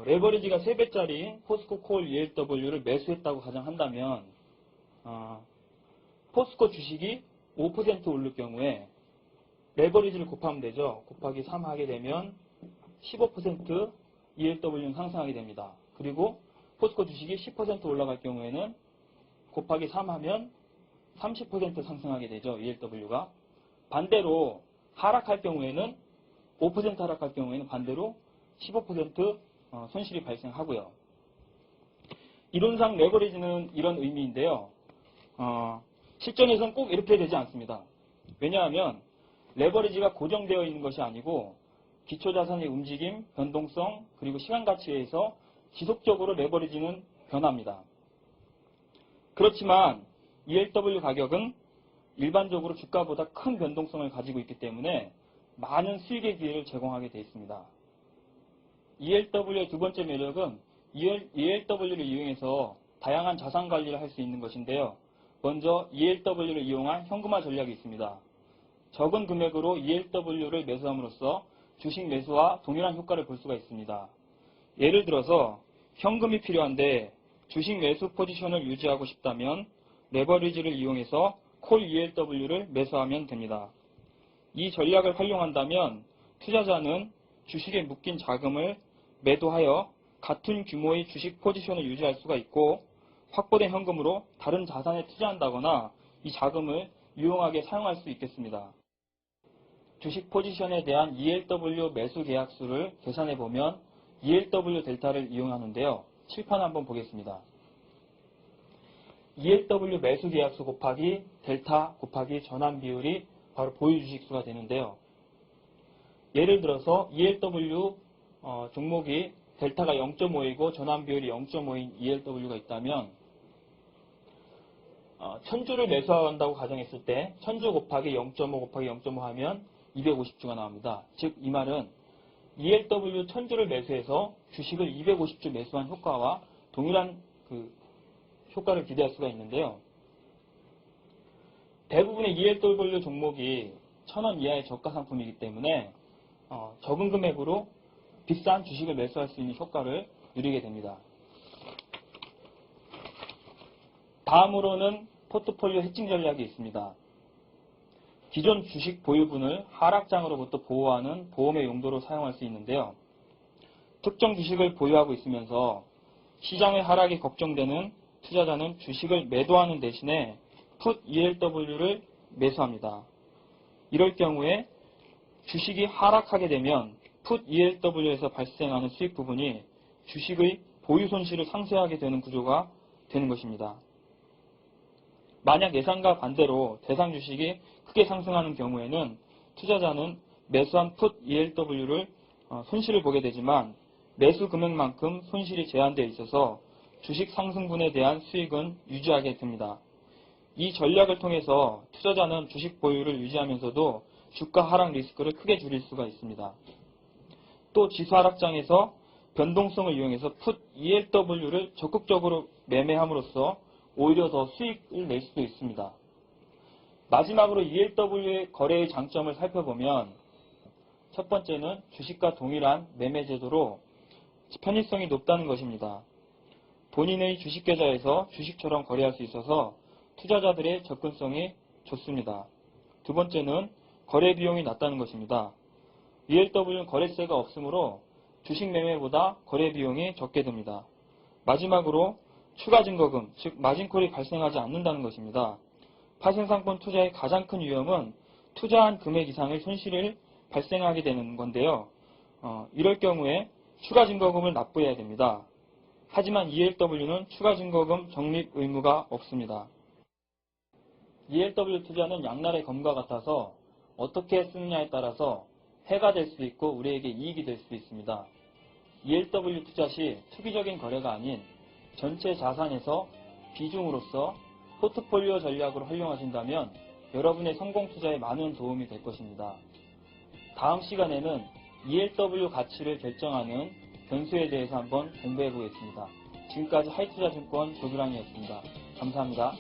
레버리지가 3배짜리 포스코 콜 ELW를 매수했다고 가정한다면 포스코 주식이 5% 오를 경우에 레버리지를 곱하면 되죠. 곱하기 3 하게 되면 15% ELW는 상승하게 됩니다. 그리고 포스코 주식이 10% 올라갈 경우에는 곱하기 3 하면 30% 상승하게 되죠. ELW가. 반대로 하락할 경우에는 5% 하락할 경우에는 반대로 15% 손실이 발생하고요. 이론상 레버리지는 이런 의미인데요. 실전에서는 꼭 이렇게 되지 않습니다. 왜냐하면 레버리지가 고정되어 있는 것이 아니고 기초자산의 움직임, 변동성, 그리고 시간 가치에 의해서 지속적으로 레버리지는 변합니다. 그렇지만 ELW 가격은 일반적으로 주가보다 큰 변동성을 가지고 있기 때문에 많은 수익의 기회를 제공하게 되어 있습니다. ELW의 두 번째 매력은 ELW를 이용해서 다양한 자산 관리를 할 수 있는 것인데요. 먼저 ELW를 이용한 현금화 전략이 있습니다. 적은 금액으로 ELW를 매수함으로써 주식 매수와 동일한 효과를 볼 수가 있습니다. 예를 들어서 현금이 필요한데 주식 매수 포지션을 유지하고 싶다면 레버리지를 이용해서 콜 ELW를 매수하면 됩니다. 이 전략을 활용한다면 투자자는 주식에 묶인 자금을 매도하여 같은 규모의 주식 포지션을 유지할 수가 있고 확보된 현금으로 다른 자산에 투자한다거나 이 자금을 유용하게 사용할 수 있겠습니다. 주식 포지션에 대한 ELW 매수 계약수를 계산해 보면 ELW 델타를 이용하는데요. 칠판 한번 보겠습니다. ELW 매수 계약수 곱하기 델타 곱하기 전환 비율이 바로 보유 주식수가 되는데요. 예를 들어서 ELW 종목이 델타가 0.5이고 전환 비율이 0.5인 ELW가 있다면 1000주를 매수한다고 가정했을 때 1000주 곱하기 0.5 곱하기 0.5 하면 250주가 나옵니다. 즉 이 말은 ELW 1000주를 매수해서 주식을 250주 매수한 효과와 동일한 그 효과를 기대할 수가 있는데요. 대부분의 ELW 종목이 1000원 이하의 저가 상품이기 때문에 적은 금액으로 비싼 주식을 매수할 수 있는 효과를 누리게 됩니다. 다음으로는 포트폴리오 해칭 전략이 있습니다. 기존 주식 보유분을 하락장으로부터 보호하는 보험의 용도로 사용할 수 있는데요. 특정 주식을 보유하고 있으면서 시장의 하락이 걱정되는 투자자는 주식을 매도하는 대신에 Put ELW를 매수합니다. 이럴 경우에 주식이 하락하게 되면 Put ELW에서 발생하는 수익 부분이 주식의 보유 손실을 상쇄하게 되는 구조가 되는 것입니다. 만약 예상과 반대로 대상 주식이 크게 상승하는 경우에는 투자자는 매수한 Put ELW를 손실을 보게 되지만 매수 금액만큼 손실이 제한되어 있어서 주식 상승분에 대한 수익은 유지하게 됩니다. 이 전략을 통해서 투자자는 주식 보유를 유지하면서도 주가 하락 리스크를 크게 줄일 수가 있습니다. 또 지수 하락장에서 변동성을 이용해서 Put ELW를 적극적으로 매매함으로써 오히려 더 수익을 낼 수도 있습니다. 마지막으로 ELW의 거래의 장점을 살펴보면 첫 번째는 주식과 동일한 매매 제도로 편의성이 높다는 것입니다. 본인의 주식 계좌에서 주식처럼 거래할 수 있어서 투자자들의 접근성이 좋습니다. 두 번째는 거래 비용이 낮다는 것입니다. ELW는 거래세가 없으므로 주식 매매보다 거래 비용이 적게 듭니다. 마지막으로 추가 증거금, 즉 마진콜이 발생하지 않는다는 것입니다. 파생상품 투자의 가장 큰 위험은 투자한 금액 이상의 손실을 발생하게 되는 건데요. 이럴 경우에 추가 증거금을 납부해야 됩니다. 하지만 ELW는 추가 증거금 적립 의무가 없습니다. ELW 투자는 양날의 검과 같아서 어떻게 쓰느냐에 따라서 해가 될 수도 있고 우리에게 이익이 될 수도 있습니다. ELW 투자 시 투기적인 거래가 아닌 전체 자산에서 비중으로서 포트폴리오 전략으로 활용하신다면 여러분의 성공 투자에 많은 도움이 될 것입니다. 다음 시간에는 ELW 가치를 결정하는 변수에 대해서 한번 공부해 보겠습니다. 지금까지 하이투자증권 조규랑이었습니다. 감사합니다.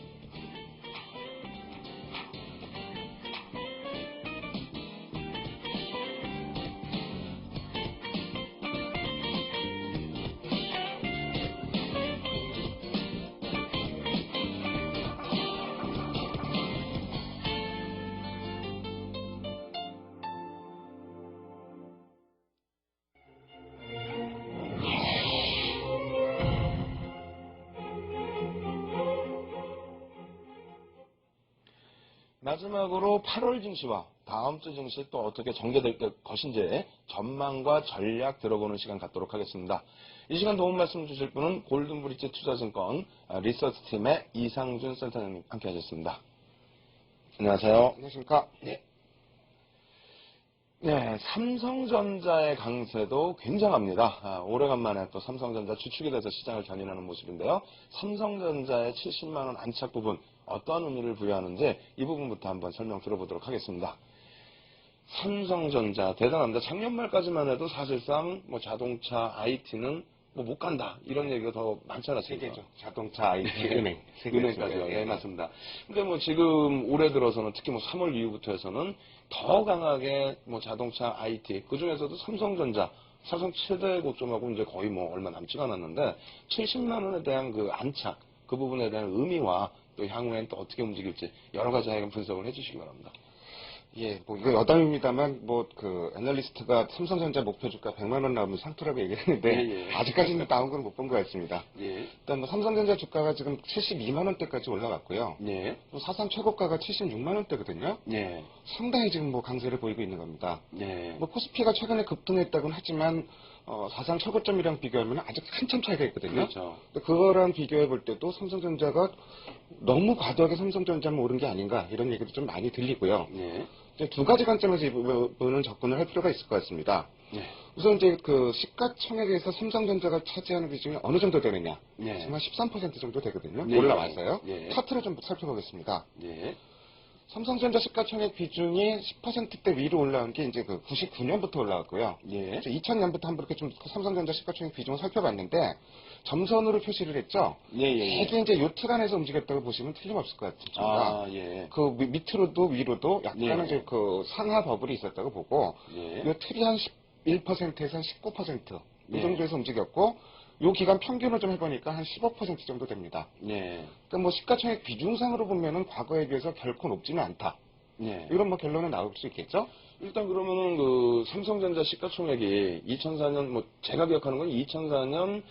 마지막으로 8월 증시와 다음 주 증시 또 어떻게 전개될 것인지 전망과 전략 들어보는 시간 갖도록 하겠습니다. 이 시간 도움 말씀 주실 분은 골든브리지 투자증권 리서치팀의 이상준 센터장님 함께 하셨습니다. 안녕하세요. 안녕하십니까. 네, 삼성전자의 강세도 굉장합니다. 오래간만에 또 삼성전자 주축이 돼서 시장을 견인하는 모습인데요. 삼성전자의 70만원 안착 부분 어떤 의미를 부여하는지 이 부분부터 한번 설명 들어보도록 하겠습니다. 삼성전자 대단합니다. 작년 말까지만 해도 사실상 뭐 자동차, IT는 뭐 못 간다 이런 얘기가 더 많지 않았습니까? 세계죠. 자동차, IT, 은행. 은행까지요. 네, 맞습니다. 근데 뭐 지금 올해 들어서는 특히 뭐 3월 이후부터 해서는 더 강하게 뭐 자동차, IT, 그 중에서도 삼성전자, 사상 최대 고점하고 이제 거의 뭐 얼마 남지가 않았는데 70만 원에 대한 그 안착, 그 부분에 대한 의미와 또 향후엔 또 어떻게 움직일지 여러 가지 분석을 해주시기 바랍니다. 예, 뭐 이거 여담입니다만 뭐 그 애널리스트가 삼성전자 목표 주가 100만 원 나오면 상투라고 얘기했는데 아직까지는 나온 건 못 본 것 같습니다. 일단 뭐 삼성전자 주가가 지금 72만 원대까지 올라갔고요. 또 사상 최고가가 76만 원대거든요. 상당히 지금 뭐 강세를 보이고 있는 겁니다. 뭐 코스피가 최근에 급등했다고는 하지만 사상 최고점이랑 비교하면 아직 한참 차이가 있거든요. 그렇죠. 그거랑 비교해 볼 때도 삼성전자가 너무 과도하게 삼성전자만 오른 게 아닌가 이런 얘기도 좀 많이 들리고요. 이제 두 가지 관점에서 이 부분은 접근을 할 필요가 있을 것 같습니다. 네. 우선 이제 그 시가총액에서 삼성전자가 차지하는 비중이 어느 정도 되느냐. 네. 지금 한 13% 정도 되거든요. 네. 올라와서요. 네. 차트를 좀 살펴보겠습니다. 네. 삼성전자 시가총액 비중이 10%대 위로 올라온 게 이제 그 99년부터 올라왔고요. 예. 2000년부터 한번 이렇게 좀 삼성전자 시가총액 비중을 살펴봤는데 점선으로 표시를 했죠. 예, 예, 이게 이제 요 틀 안에서 움직였다고 보시면 틀림없을 것 같습니다. 아, 예. 그 밑으로도 위로도 약간은 예. 이제 그 상하 버블이 있었다고 보고 예. 요 틀이 한 11%에서 한 19%이 예. 정도에서 움직였고 요 기간 평균을 좀 해보니까 한 15% 정도 됩니다. 예. 그러니까 뭐 시가총액 비중상으로 보면은 과거에 비해서 결코 높지는 않다. 예. 이런 뭐 결론은 나올 수 있겠죠? 일단 그러면은 그 삼성전자 시가총액이 2004년 뭐 제가 기억하는 건 2004년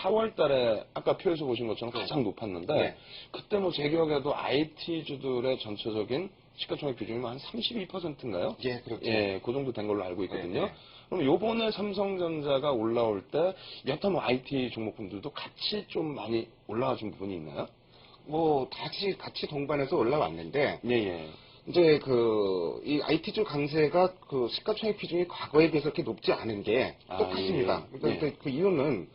4월 달에 아까 표에서 보신 것처럼 가장 높았는데 네. 그때 뭐 제 기억에도 IT 주들의 전체적인 시가총액 비중이 한 32%인가요? 예, 그렇죠. 예, 그 정도 된 걸로 알고 있거든요. 네, 네. 그럼 요번에 삼성전자가 올라올 때 여타 뭐 IT 종목군들도 같이 좀 많이 올라가신 부분이 있나요? 뭐 같이 동반해서 올라왔는데 예, 예. 이제 이 IT주 강세가 그 시가총액 비중이 과거에 비해서 그렇게 높지 않은 게 아, 똑같습니다. 예. 그러니까 예. 그 이유는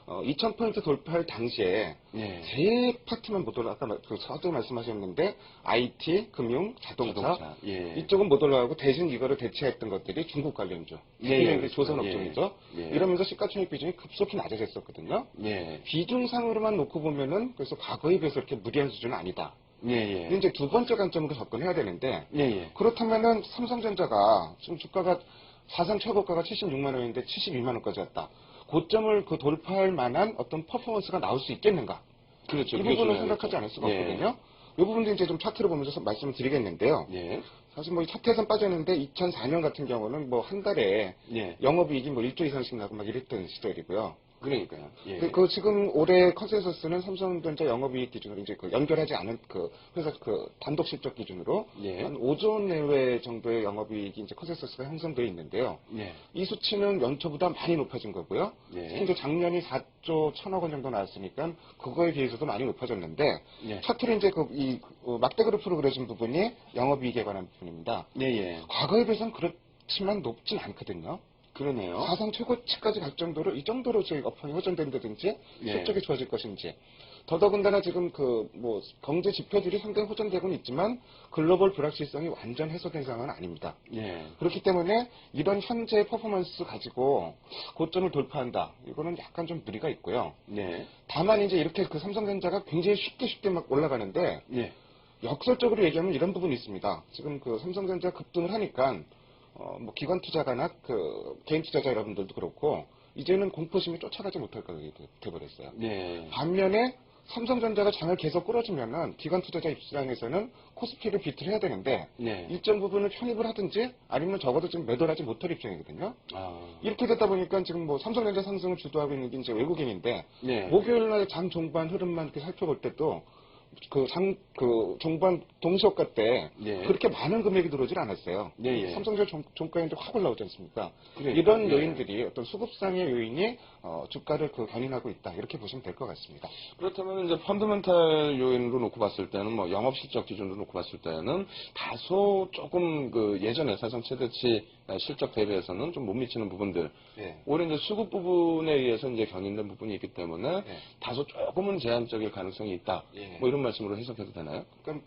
2000% 돌파할 당시에 예. 세 파트만 못 올라, 아까 그 서두 말씀하셨는데 IT, 금융, 자동차, 예. 이쪽은 못 올라가고 대신 이거를 대체했던 것들이 중국 관련주, 예, 조선 예. 업종이죠. 예. 이러면서 시가총액 비중이 급속히 낮아졌었거든요. 예. 비중상으로만 놓고 보면은 그래서 과거에 비해서 이렇게 무리한 수준은 아니다. 예, 예. 이제 두 번째 관점으로 접근해야 되는데 예, 예. 그렇다면은 삼성전자가 지금 주가가 사상 최고가가 76만 원인데 72만 원까지 왔다. 고점을 돌파할 만한 어떤 퍼포먼스가 나올 수 있겠는가? 그렇죠. 이 그게 부분을 중요하겠죠. 생각하지 않을 수가 예. 없거든요. 이 부분도 이제 좀 차트를 보면서 말씀을 드리겠는데요. 예. 사실 뭐 이 차트에선 빠졌는데 2004년 같은 경우는 뭐 한 달에 예. 영업이익이 뭐 1조 이상씩 나고 막 이랬던 시절이고요. 그러니까요. 예. 그 지금 올해 컨센서스는 삼성전자 영업이익 기준으로 이제 그 연결하지 않은 그 회사 그 단독 실적 기준으로 예. 한 5조 원 내외 정도의 영업이익이 이제 컨센서스가 형성되어 있는데요. 예. 이 수치는 연초보다 많이 높아진 거고요. 예. 특히 이제 작년이 4조 1천억 원 정도 나왔으니까 그거에 비해서도 많이 높아졌는데 예. 차트를 이제 막대 그래프로 그려진 부분이 영업이익에 관한 부분입니다. 예, 예. 과거에 비해서는 그렇지만 높진 않거든요. 그러네요. 사상 최고치까지 갈 정도로 이 정도로 저희 업황이 호전된다든지 예. 실적이 좋아질 것인지 더더군다나 지금 경제 지표들이 상당히 호전되고는 있지만 글로벌 불확실성이 완전 해소된 상황은 아닙니다. 예. 그렇기 때문에 이런 현재 퍼포먼스 가지고 고점을 돌파한다. 이거는 약간 좀 무리가 있고요. 예. 다만 이제 이렇게 그 삼성전자가 굉장히 쉽게 막 올라가는데 예. 역설적으로 얘기하면 이런 부분이 있습니다. 지금 그 삼성전자 급등을 하니까 뭐 기관 투자가나 개인 투자자 여러분들도 그렇고 이제는 공포심이 쫓아가지 못할 가격이 돼버렸어요. 예. 반면에 삼성전자가 장을 계속 끌어주면은 기관 투자자 입장에서는 코스피를 비트를 해야 되는데 예. 일정 부분을 편입을 하든지 아니면 적어도 지금 매도를 하지 못할 입장이거든요. 아. 이렇게 되다 보니까 지금 뭐 삼성전자 상승을 주도하고 있는 게 이제 외국인인데 예. 목요일 날 장 종반 흐름만 이렇게 살펴볼 때도 종반 동시효과 때 예. 그렇게 많은 금액이 들어오질 않았어요. 예, 예. 삼성전자 종가인데 확 올라오지 않습니까? 그래요. 이런 예. 요인들이 어떤 수급상의 요인이 주가를 견인하고 있다 이렇게 보시면 될 것 같습니다. 그렇다면 이제 펀더멘탈 요인으로 놓고 봤을 때는 뭐 영업 실적 기준으로 놓고 봤을 때는 다소 조금 예전에 사상 최대치 실적 대비해서는 좀 못 미치는 부분들. 예. 오히려 이제 수급 부분에 의해서 이제 견인된 부분이 있기 때문에 예. 다소 조금은 제한적일 가능성이 있다. 예. 뭐 이런 말씀으로 해석해도 되나요? 그럼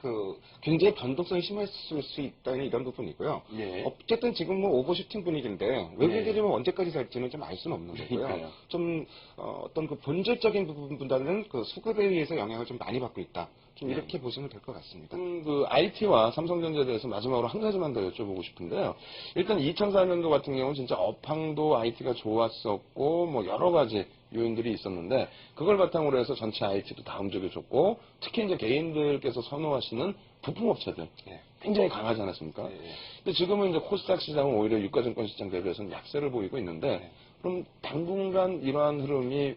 굉장히 변동성이 심했을 수 있다는 이런 부분이고요. 예. 어쨌든 지금 뭐 오버슈팅 분위기인데 외국인들이 뭐 언제까지 살지는 좀 알 수는 없는 거고요. 그러니까요. 좀 어떤 본질적인 부분보다는 수급에 의해서 영향을 좀 많이 받고 있다. 좀 네. 이렇게 보시면 될 것 같습니다. IT와 삼성전자에 대해서 마지막으로 한 가지만 더 여쭤보고 싶은데요. 일단 2004년도 같은 경우는 진짜 업황도 IT가 좋았었고, 뭐 여러 가지 요인들이 있었는데, 그걸 바탕으로 해서 전체 IT도 다 움직여줬고, 특히 이제 개인들께서 선호하시는 부품업체들. 예. 굉장히 강하지 않았습니까? 예. 근데 지금은 이제 코스닥 시장은 오히려 유가증권 시장 대비해서는 약세를 보이고 있는데, 네. 그럼 당분간 이러한 흐름이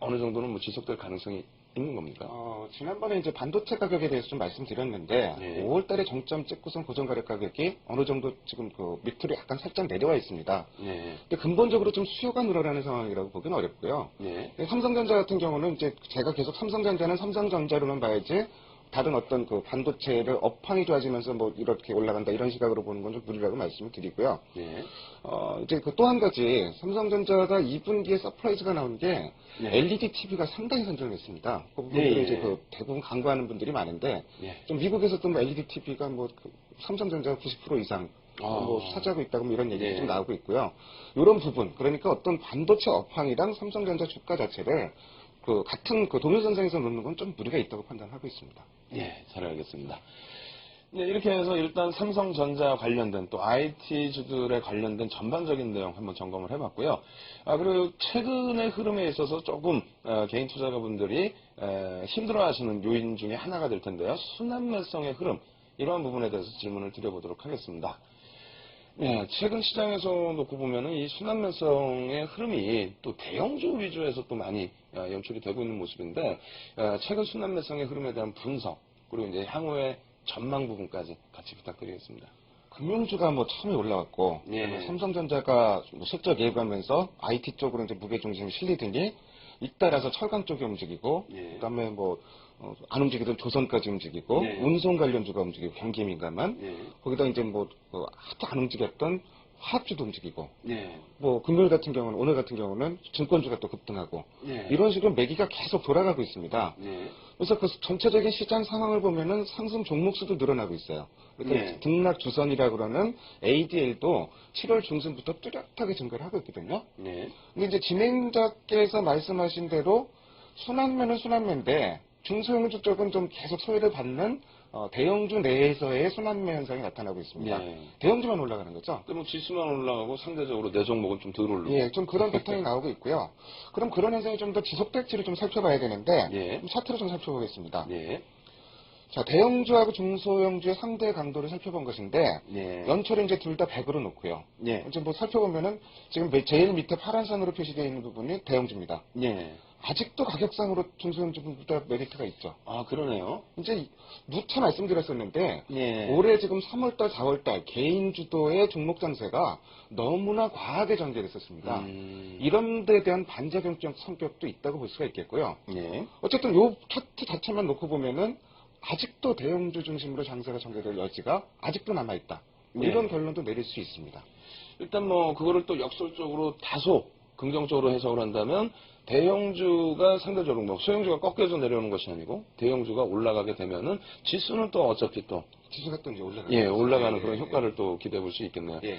어느 정도는 뭐 지속될 가능성이 있는 겁니까? 지난번에 이제 반도체 가격에 대해서 좀 말씀드렸는데, 예. 5월 달에 정점 찍고선 고정가격 가격이 어느 정도 지금 밑으로 약간 살짝 내려와 있습니다. 예. 근데 근본적으로 좀 수요가 늘어나는 상황이라고 보기는 어렵고요. 예. 삼성전자 같은 경우는 이제 제가 계속 삼성전자는 삼성전자로만 봐야지 다른 어떤 그 반도체를 업황이 좋아지면서 뭐 이렇게 올라간다 이런 시각으로 보는 건 좀 무리라고 말씀을 드리고요. 예. 이제 그 또 한 가지 삼성전자가 2분기에 서프라이즈가 나온 게 네. LED TV가 상당히 선정했습니다. 그 예, 부분들을 예. 이제 그 대부분 강구하는 분들이 많은데 예. 좀 미국에서도 뭐 LED TV가 뭐 그 삼성전자 90% 이상 뭐 차지하고 있다고 뭐 이런 얘기도 예. 좀 나오고 있고요. 이런 부분 그러니까 어떤 반도체 업황이랑 삼성전자 주가 자체를 그 같은 그 동일선상에서 놓는 건 좀 무리가 있다고 판단하고 있습니다. 예, 잘 알겠습니다. 네, 이렇게 해서 일단 삼성전자 관련된 또 IT주들에 관련된 전반적인 내용 한번 점검을 해봤고요. 그리고 최근의 흐름에 있어서 조금 개인 투자가분들이 힘들어하시는 요인 중에 하나가 될 텐데요. 순환매성의 흐름 이러한 부분에 대해서 질문을 드려보도록 하겠습니다. 네, 최근 시장에서 놓고 보면은 이 순환매성의 흐름이 또 대형주 위주에서 또 많이 연출이 되고 있는 모습인데 최근 순환매성의 흐름에 대한 분석 그리고 이제 향후의 전망 부분까지 같이 부탁드리겠습니다. 금융주가 뭐 처음에 올라왔고 예. 삼성전자가 뭐 실적 예고하면서 IT 쪽으로 이제 무게 중심이 실리더니 잇따라서 철강 쪽이 움직이고 예. 그다음에 뭐 안 움직이던 조선까지 움직이고 예. 운송 관련주가 움직이고 경기 민감한 예. 거기다 이제 뭐 하도 안 움직였던 화학주도 움직이고 예. 뭐 금요일 같은 경우는 오늘 같은 경우는 증권주가 또 급등하고 예. 이런 식으로 매기가 계속 돌아가고 있습니다. 예. 그래서 그 전체적인 시장 상황을 보면은 상승 종목수도 늘어나고 있어요. 그러니까 네. 등락 주선이라고 그러는 ADL도 7월 중순부터 뚜렷하게 증가를 하고 있거든요. 네. 근데 이제 진행자께서 말씀하신 대로 순환매는 순환매인데 중소형주 쪽은 좀 계속 소외를 받는 대형주 내에서의 순환매 현상이 나타나고 있습니다. 네. 대형주만 올라가는 거죠. 그럼 지수만 올라가고 상대적으로 내 종목은 좀 덜 오르고. 예, 좀 그런 패턴이 나오고 있고요. 그럼 그런 현상이 좀 더 지속될지를 좀 살펴봐야 되는데 예. 좀 차트를 좀 살펴보겠습니다. 예. 자, 대형주하고 중소형주의 상대 강도를 살펴본 것인데 예. 연초를 이제 둘 다 100으로 놓고요. 예. 이제 뭐 살펴보면은 지금 제일 밑에 파란 선으로 표시되어 있는 부분이 대형주입니다. 예. 아직도 가격상으로 중소형주보다 메리트가 있죠. 아, 그러네요. 이제 누차 말씀드렸었는데 예. 올해 지금 3월달, 4월달 개인 주도의 종목 장세가 너무나 과하게 전개됐었습니다. 이런 데 대한 반작용적 성격도 있다고 볼 수가 있겠고요. 예. 어쨌든 요 차트 자체만 놓고 보면은 아직도 대형주 중심으로 장세가 전개될 여지가 아직도 남아있다. 뭐 네. 이런 결론도 내릴 수 있습니다. 일단 뭐 그거를 또 역설적으로 다소 긍정적으로 해석을 한다면 대형주가 상대적으로 뭐 소형주가 꺾여서 내려오는 것이 아니고 대형주가 올라가게 되면은 지수는 또 어차피 또 지수가 또 이제 올라가는 예, 올라가는 예, 그런 예, 효과를 또 기대해 볼 수 있겠네요. 예.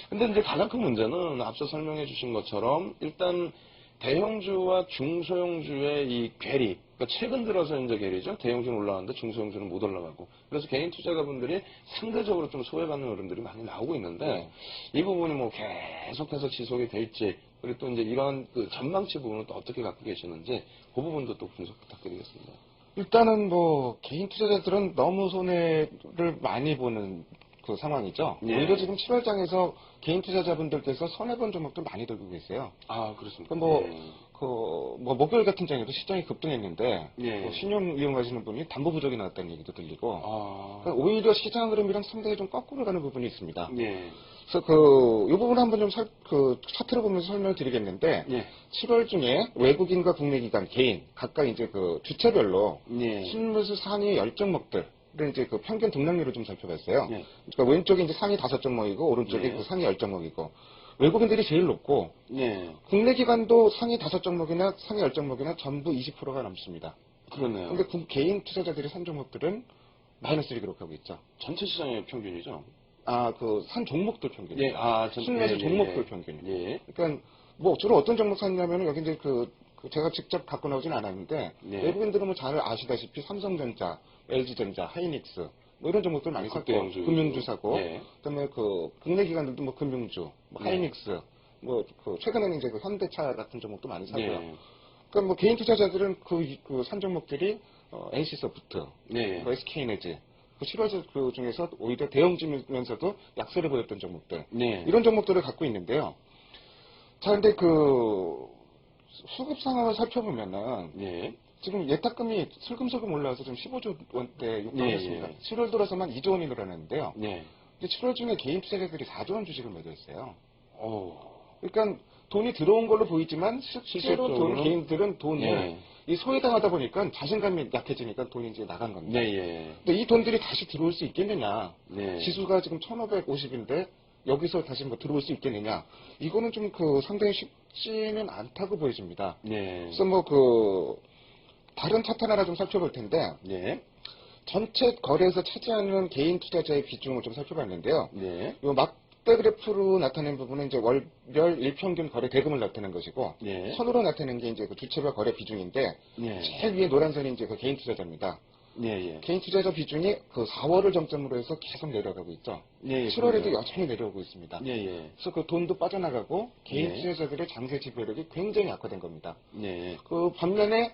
근데 이제 가장 큰 문제는 앞서 설명해 주신 것처럼 일단 대형주와 중소형주의 이 괴리, 그러니까 최근 들어서 이제 괴리죠. 대형주는 올라가는데 중소형주는 못 올라가고. 그래서 개인 투자가분들이 상대적으로 좀 소외받는 흐름들이 많이 나오고 있는데 이 부분이 뭐 계속해서 지속이 될지 그리고 또 이제 이런 그 전망치 부분은 또 어떻게 갖고 계시는지 그 부분도 또 분석 부탁드리겠습니다. 일단은 뭐 개인 투자자들은 너무 손해를 많이 보는 그 상황이죠. 예. 오히려 지금 7월장에서 개인 투자자분들께서 손해본 종목들 많이 들고 계세요. 아, 그렇습니까? 목요일 같은 장에도 시장이 급등했는데, 예. 뭐 신용 이용하시는 분이 담보 부족이 나왔다는 얘기도 들리고, 아, 그러니까 오히려 시장 흐름이랑 상당히 좀 거꾸로 가는 부분이 있습니다. 예. 그래서 이 부분 한번 좀 차트를 보면서 설명을 드리겠는데, 예. 7월 중에 외국인과 국내 기관, 개인, 각각 이제 그 주체별로 예. 신무수 상위 10종목들, 를 이제 그 평균 등락률을 좀 살펴봤어요. 예. 그러니까 왼쪽이 이제 상위 5종목이고, 오른쪽이 예. 그 상위 10종목이고, 외국인들이 제일 높고, 예. 국내 기관도 상위 5종목이나 상위 10종목이나 전부 20%가 넘습니다. 그러네요. 근데 개인 투자자들이 산 종목들은 마이너스를 기록하고 있죠. 전체 시장의 평균이죠? 산 종목들 평균. 예, 신매수 종목들 평균. 예. 그러니까 뭐 주로 어떤 종목 샀냐면은 여기 이제 제가 직접 갖고 나오진 않았는데 예. 외국인들은 뭐 잘 아시다시피 삼성전자, LG전자, 하이닉스 뭐 이런 종목들 많이 샀고 국대형주 금융주 사고 예. 그다음에 국내 기관들도 뭐 금융주, 뭐 예. 하이닉스 최근에는 이제 현대차 같은 종목도 많이 사고요. 예. 그러니까 뭐 개인 투자자들은 산 종목들이 NC소프트, 예. SK에너지, 7월 그 중에서 오히려 대형주면서도 약세를 보였던 종목들 예. 이런 종목들을 갖고 있는데요. 자, 근데 수급 상황을 살펴보면은 예. 지금 예탁금이 슬금슬금 올라와서 지금 15조 원대 육박했습니다. 예. 7월 들어서만 2조 원이 늘어났는데요. 예. 근데 7월 중에 개인 투자자들이 4조 원 주식을 매도했어요. 오. 그러니까 돈이 들어온 걸로 보이지만 실제로 실질적으로는 개인들은 돈을 예. 이 소외당하다 보니까 자신감이 약해지니까 돈이 이제 나간 겁니다. 네, 예. 근데 이 돈들이 다시 들어올 수 있겠느냐? 네. 지수가 지금 1550인데 여기서 다시 뭐 들어올 수 있겠느냐? 이거는 좀 상당히 쉽지는 않다고 보여집니다. 네. 그래서 다른 차트 하나 좀 살펴볼 텐데, 네. 전체 거래에서 차지하는 개인 투자자의 비중을 좀 살펴봤는데요. 네. 요 막대 그래프로 나타낸 부분은 이제 월별 일평균 거래 대금을 나타낸 것이고, 네. 선으로 나타낸 게 이제 그 주체별 거래 비중인데, 네. 제일 위에 노란 선이 이제 그 개인 투자자입니다. 네, 예. 개인 투자자 비중이 그 4월을 정점으로 해서 계속 내려가고 있죠. 예, 7월에도 그래요. 여전히 내려오고 있습니다. 예, 예. 그래서 그 돈도 빠져나가고 개인 네. 투자자들의 장세 지배력이 굉장히 약화된 겁니다. 네. 그 반면에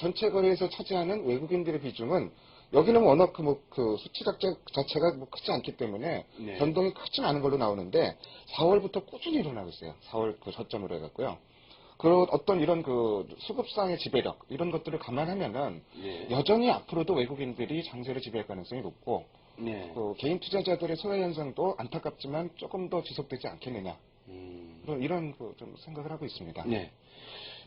전체 거래에서 차지하는 외국인들의 비중은 여기는 워낙 그 수치 자체가 크지 않기 때문에 네. 변동이 크지 않은 걸로 나오는데 4월부터 꾸준히 일어나고 있어요. 4월 그 저점으로 해갖고요. 그 어떤 이런 그 수급상의 지배력 이런 것들을 감안하면은 예. 여전히 앞으로도 외국인들이 장세를 지배할 가능성이 높고 네. 그 개인 투자자들의 소외 현상도 안타깝지만 조금 더 지속되지 않겠느냐 이런 좀 생각을 하고 있습니다. 네.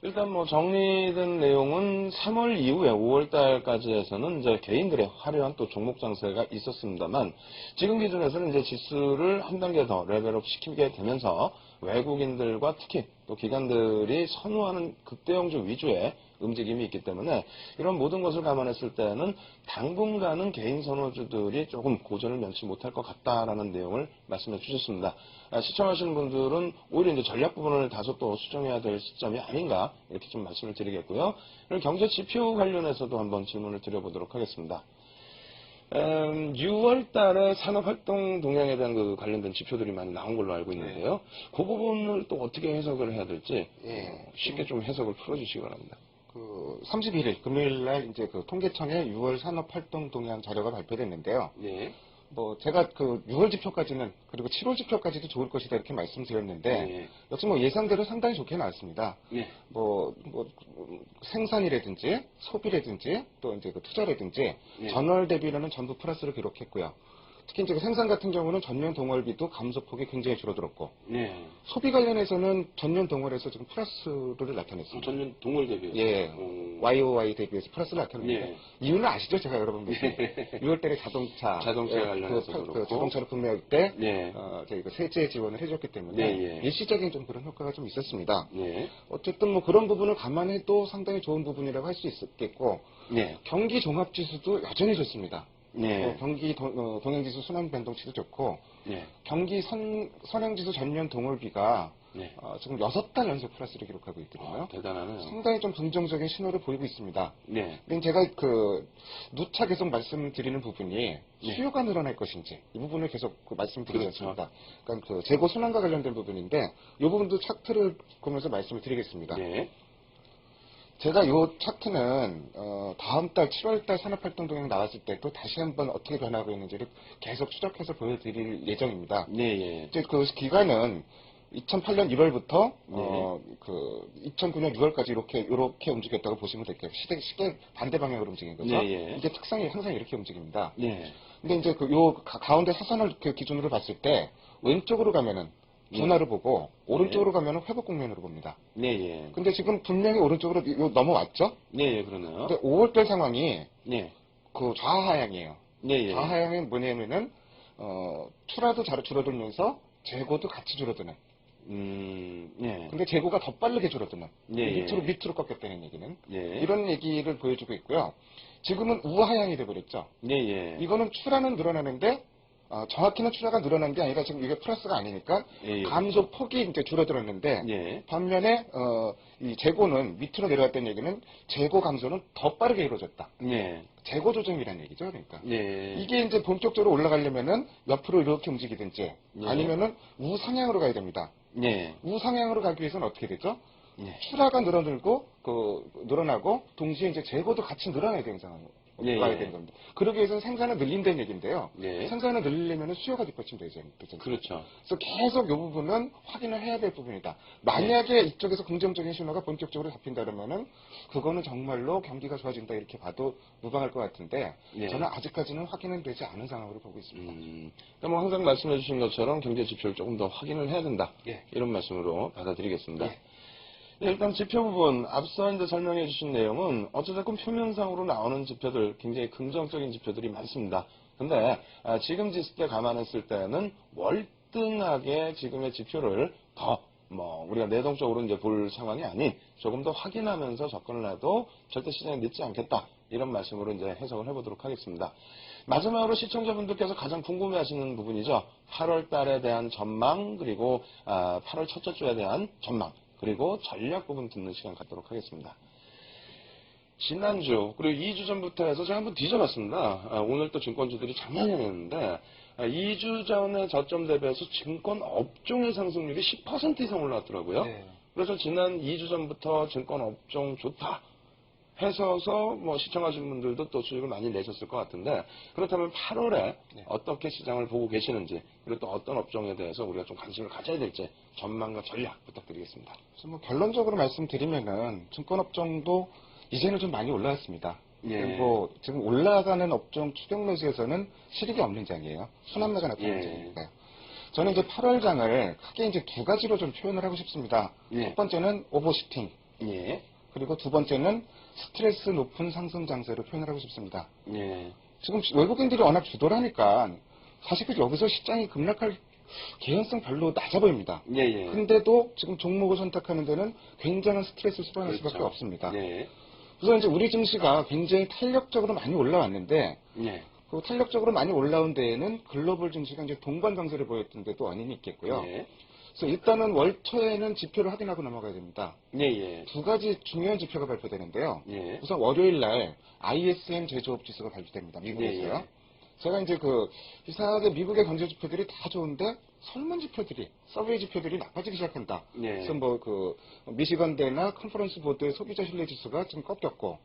일단 정리된 내용은 3월 이후에 5월 달까지 해서는 이제 개인들의 화려한 또 종목 장세가 있었습니다만 지금 기준에서는 이제 지수를 한 단계 더 레벨업 시키게 되면서 외국인들과 특히 또 기관들이 선호하는 극대형주 위주의 움직임이 있기 때문에 이런 모든 것을 감안했을 때는 당분간은 개인 선호주들이 조금 고전을 면치 못할 것 같다라는 내용을 말씀해 주셨습니다. 시청하시는 분들은 오히려 이제 전략 부분을 다소 또 수정해야 될 시점이 아닌가 이렇게 좀 말씀을 드리겠고요. 그리고 경제 지표 관련해서도 한번 질문을 드려보도록 하겠습니다. 6월 달에 산업활동 동향에 대한 그 관련된 지표들이 많이 나온 걸로 알고 있는데요. 그 부분을 또 어떻게 해석을 해야 될지 쉽게 좀 해석을 풀어주시기 바랍니다. 그 31일 금요일 날 이제 그 통계청의 6월 산업활동 동향 자료가 발표됐는데요. 네. 제가 그 6월 지표까지는 그리고 7월 지표까지도 좋을 것이다 이렇게 말씀드렸는데 네. 역시 예상대로 상당히 좋게 나왔습니다. 네. 생산이라든지 소비라든지 또 이제 그 투자라든지 네. 전월 대비로는 전부 플러스를 기록했고요. 특히 이제 생산 같은 경우는 전년 동월비도 감소폭이 굉장히 줄어들었고 네. 소비 관련해서는 전년 동월에서 지금 플러스를 나타냈습니다. 전년 동월 대비요? 예, YOY 대비해서 플러스를 나타냈는데 네. 이유는 아시죠? 제가 여러분 말씀 6월달에 자동차 관련해서 그렇고. 자동차로 구매할 때 네. 저희 그 세제 지원을 해줬기 때문에 네, 예. 일시적인 좀 그런 효과가 좀 있었습니다. 네. 어쨌든 그런 부분을 감안해도 상당히 좋은 부분이라고 할 수 있겠고 네. 경기 종합지수도 여전히 좋습니다. 네. 경기 동행지수 순환 변동치도 좋고 네. 경기 선행지수 전년 동월비가 네. 지금 6달 연속 플러스를 기록하고 있거든요. 대단하네요. 상당히 좀 긍정적인 신호를 보이고 있습니다. 네. 근데 제가 누차 계속 말씀드리는 부분이 네. 수요가 늘어날 것인지 이 부분을 계속 말씀드리겠습니다. 그렇죠. 그러니까 재고 순환과 관련된 부분인데 이 부분도 차트를 보면서 말씀을 드리겠습니다. 네. 제가 이 차트는 다음 달 7월 달 산업활동 동향 나왔을 때도 다시 한번 어떻게 변하고 있는지를 계속 추적해서 보여드릴 예정입니다. 네, 예. 이제 그 기간은 2008년 1월부터 네. 2009년 6월까지 이렇게 움직였다고 보시면 될게요. 시계 반대 방향으로 움직인 거죠. 네, 예. 이게 특성이 항상 이렇게 움직입니다. 네. 근데 이제 요 가운데 사선을 기준으로 봤을 때 왼쪽으로 가면은 둔화를 보고 오른쪽으로 가면은 회복 국면으로 봅니다. 네, 예. 근데 지금 분명히 오른쪽으로 넘어왔죠? 네, 예, 그러네요. 근데 5월달 상황이 네. 그 좌하향이에요. 네, 예. 좌하향은 뭐냐면은 출하도 줄어들면서 재고도 같이 줄어드는. 네. 근데 재고가 더 빠르게 줄어드는. 예. 밑으로 꺾였다는 얘기는. 예. 이런 얘기를 보여주고 있고요. 지금은 우하향이 돼버렸죠. 네, 예. 이거는 출하는 늘어나는데 정확히는 출하가 늘어난 게 아니라 지금 이게 플러스가 아니니까 예, 예. 감소 폭이 이제 줄어들었는데 예. 반면에 이 재고는 밑으로 내려왔다는 얘기는 재고 감소는 더 빠르게 이루어졌다. 네. 재고 조정이라는 얘기죠, 그러니까. 네. 이게 이제 본격적으로 올라가려면은 옆으로 이렇게 움직이든지 예. 아니면은 우상향으로 가야 됩니다. 네. 우상향으로 가기 위해서는 어떻게 되죠? 예. 출하가 늘어나고 동시에 이제 재고도 같이 늘어나야 되는 상황으로 예. 가야 되는 겁니다. 그러기 위해서는 생산을 늘린다는 얘기인데요. 네. 생산을 늘리려면 수요가 뒷받침 되죠. 그렇죠. 그래서 계속 이 부분은 확인을 해야 될 부분이다. 만약에 이쪽에서 긍정적인 신호가 본격적으로 잡힌다 그러면은 그거는 정말로 경기가 좋아진다 이렇게 봐도 무방할 것 같은데 네. 저는 아직까지는 확인은 되지 않은 상황으로 보고 있습니다. 그러니까 항상 말씀해 주신 것처럼 경제 지표를 조금 더 확인을 해야 된다. 예. 이런 말씀으로 받아들이겠습니다. 예. 일단 지표 부분, 앞서 이제 설명해 주신 내용은 어찌됐건 표면상으로 나오는 지표들, 굉장히 긍정적인 지표들이 많습니다. 근데 지금 지수대 감안했을 때는 월등하게 지금의 지표를 더 우리가 내동적으로 이제 볼 상황이 아닌 조금 더 확인하면서 접근을 해도 절대 시장에 늦지 않겠다. 이런 말씀으로 이제 해석을 해보도록 하겠습니다. 마지막으로 시청자분들께서 가장 궁금해하시는 부분이죠. 8월 달에 대한 전망, 그리고 8월 첫째 주에 대한 전망, 그리고 전략 부분 듣는 시간 갖도록 하겠습니다. 지난주, 그리고 2주 전부터 해서 제가 한번 뒤져봤습니다. 오늘 또 증권주들이 장난이 아니었는데, 2주 전에 저점 대비해서 증권 업종의 상승률이 10% 이상 올라왔더라고요. 네. 그래서 지난 2주 전부터 증권 업종 좋다 해서서 시청하신 분들도 또 수익을 많이 내셨을 것 같은데, 그렇다면 8월에 어떻게 시장을 보고 계시는지, 그리고 또 어떤 업종에 대해서 우리가 좀 관심을 가져야 될지 전망과 전략 부탁드리겠습니다. 그래서 결론적으로 말씀드리면은 증권업종도 이제는 좀 많이 올라왔습니다. 지금 올라가는 업종 추격 매수에서는 실익이 없는 장이에요. 순환매가 나타나는 장이니까요. 저는 이제 8월 장을 크게 이제 두 가지로 좀 표현을 하고 싶습니다. 첫 번째는 오버슈팅. 그리고 두 번째는 스트레스 높은 상승 장세로 표현을 하고 싶습니다. 지금 외국인들이 워낙 주도하니까 사실 여기서 시장이 급락할 개연성 별로 낮아 보입니다. 근데도 지금 종목을 선택하는 데는 굉장한 스트레스를 수반할 수밖에 없습니다. 그래서 이제 우리 증시가 굉장히 탄력적으로 많이 올라왔는데, 그 탄력적으로 많이 올라온 데에는 글로벌 증시가 이제 동반 강세를 보였던 데도 원인이 있겠고요. 그래서 일단은 월 초에는 지표를 확인하고 넘어가야 됩니다. 두 가지 중요한 지표가 발표되는데요. 우선 월요일 날 ISM 제조업 지수가 발표됩니다. 미국에서요. 제가 이제 이상하게 미국의 경제 지표들이 다 좋은데 설문 지표들이, 서베이 지표들이 나빠지기 시작한다. 그래서 미시건대나 컨퍼런스 보드의 소비자 신뢰 지수가 지금 꺾였고,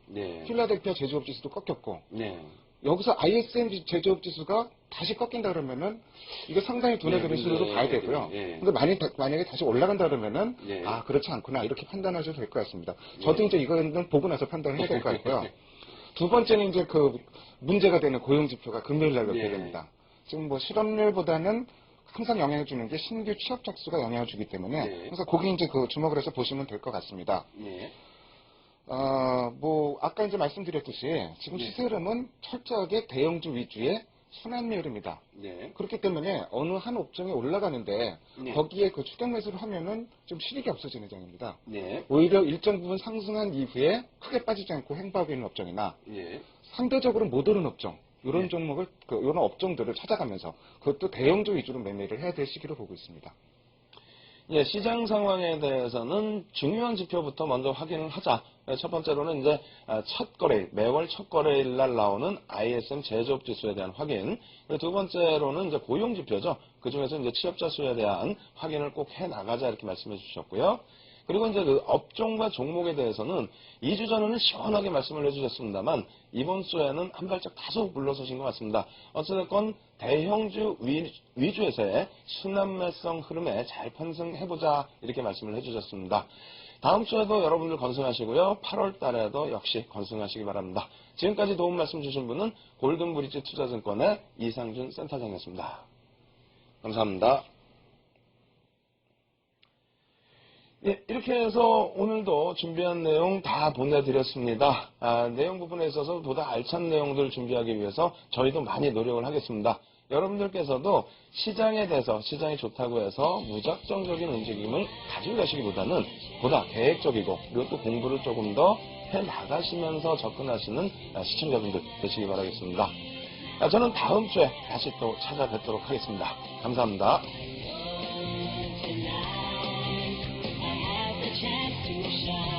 필라델피아 제조업 지수도 꺾였고, 여기서 ISM 제조업 지수가 다시 꺾인다 그러면은 이게 상당히 두뇌들의 신호로 봐야 되고요. 근데 만약에 다시 올라간다 그러면은 그렇지 않구나 이렇게 판단하셔도 될 것 같습니다. 저도 이제 이거는 보고 나서 판단을 해야 될 것 같고요. 두 번째는 이제 문제가 되는 고용 지표가 금요일 날 발표됩니다. 지금 실업률보다는 항상 영향을 주는 게 신규 취업자 수가 영향을 주기 때문에 그래서 거기 이제 주목을 해서 보시면 될 것 같습니다. 아까 이제 말씀드렸듯이 지금 시세 흐름은 철저하게 대형주 위주의 순환매 흐름이다. 그렇기 때문에 어느 한 업종이 올라가는데 거기에 추격 매수를 하면은 좀 실익이 없어지는 장입니다. 오히려 일정 부분 상승한 이후에 크게 빠지지 않고 횡보하고 있는 업종이나 상대적으로 못 오른 업종, 이런 종목을, 이런 업종들을 찾아가면서 그것도 대형주 위주로 매매를 해야 될 시기로 보고 있습니다. 시장 상황에 대해서는 중요한 지표부터 먼저 확인을 하자. 첫 번째로는 이제 매월 첫 거래일 날 나오는 ISM 제조업 지수에 대한 확인. 그리고 두 번째로는 이제 고용 지표죠. 그 중에서 이제 취업자 수에 대한 확인을 꼭 해 나가자 이렇게 말씀해 주셨고요. 그리고 이제 업종과 종목에 대해서는 2주 전에는 시원하게 말씀을 해주셨습니다만 이번 주에는 한 발짝 다소 물러서신 것 같습니다. 어쨌든 대형주 위주에서의 순환매성 흐름에 잘 편승해보자 이렇게 말씀을 해주셨습니다. 다음 주에도 여러분들 건승하시고요. 8월 달에도 역시 건승하시기 바랍니다. 지금까지 도움 말씀 주신 분은 골든브리지 투자증권의 이상준 센터장이었습니다. 감사합니다. 이렇게 해서 오늘도 준비한 내용 다 보내드렸습니다. 내용 부분에 있어서 보다 알찬 내용들을 준비하기 위해서 저희도 많이 노력을 하겠습니다. 여러분들께서도 시장에 대해서 시장이 좋다고 해서 무작정적인 움직임을 가지고 가시기보다는 보다 계획적이고 그리고 또 공부를 조금 더 해나가시면서 접근하시는 시청자분들 되시기 바라겠습니다. 저는 다음 주에 다시 또 찾아뵙도록 하겠습니다. 감사합니다. chance to shine.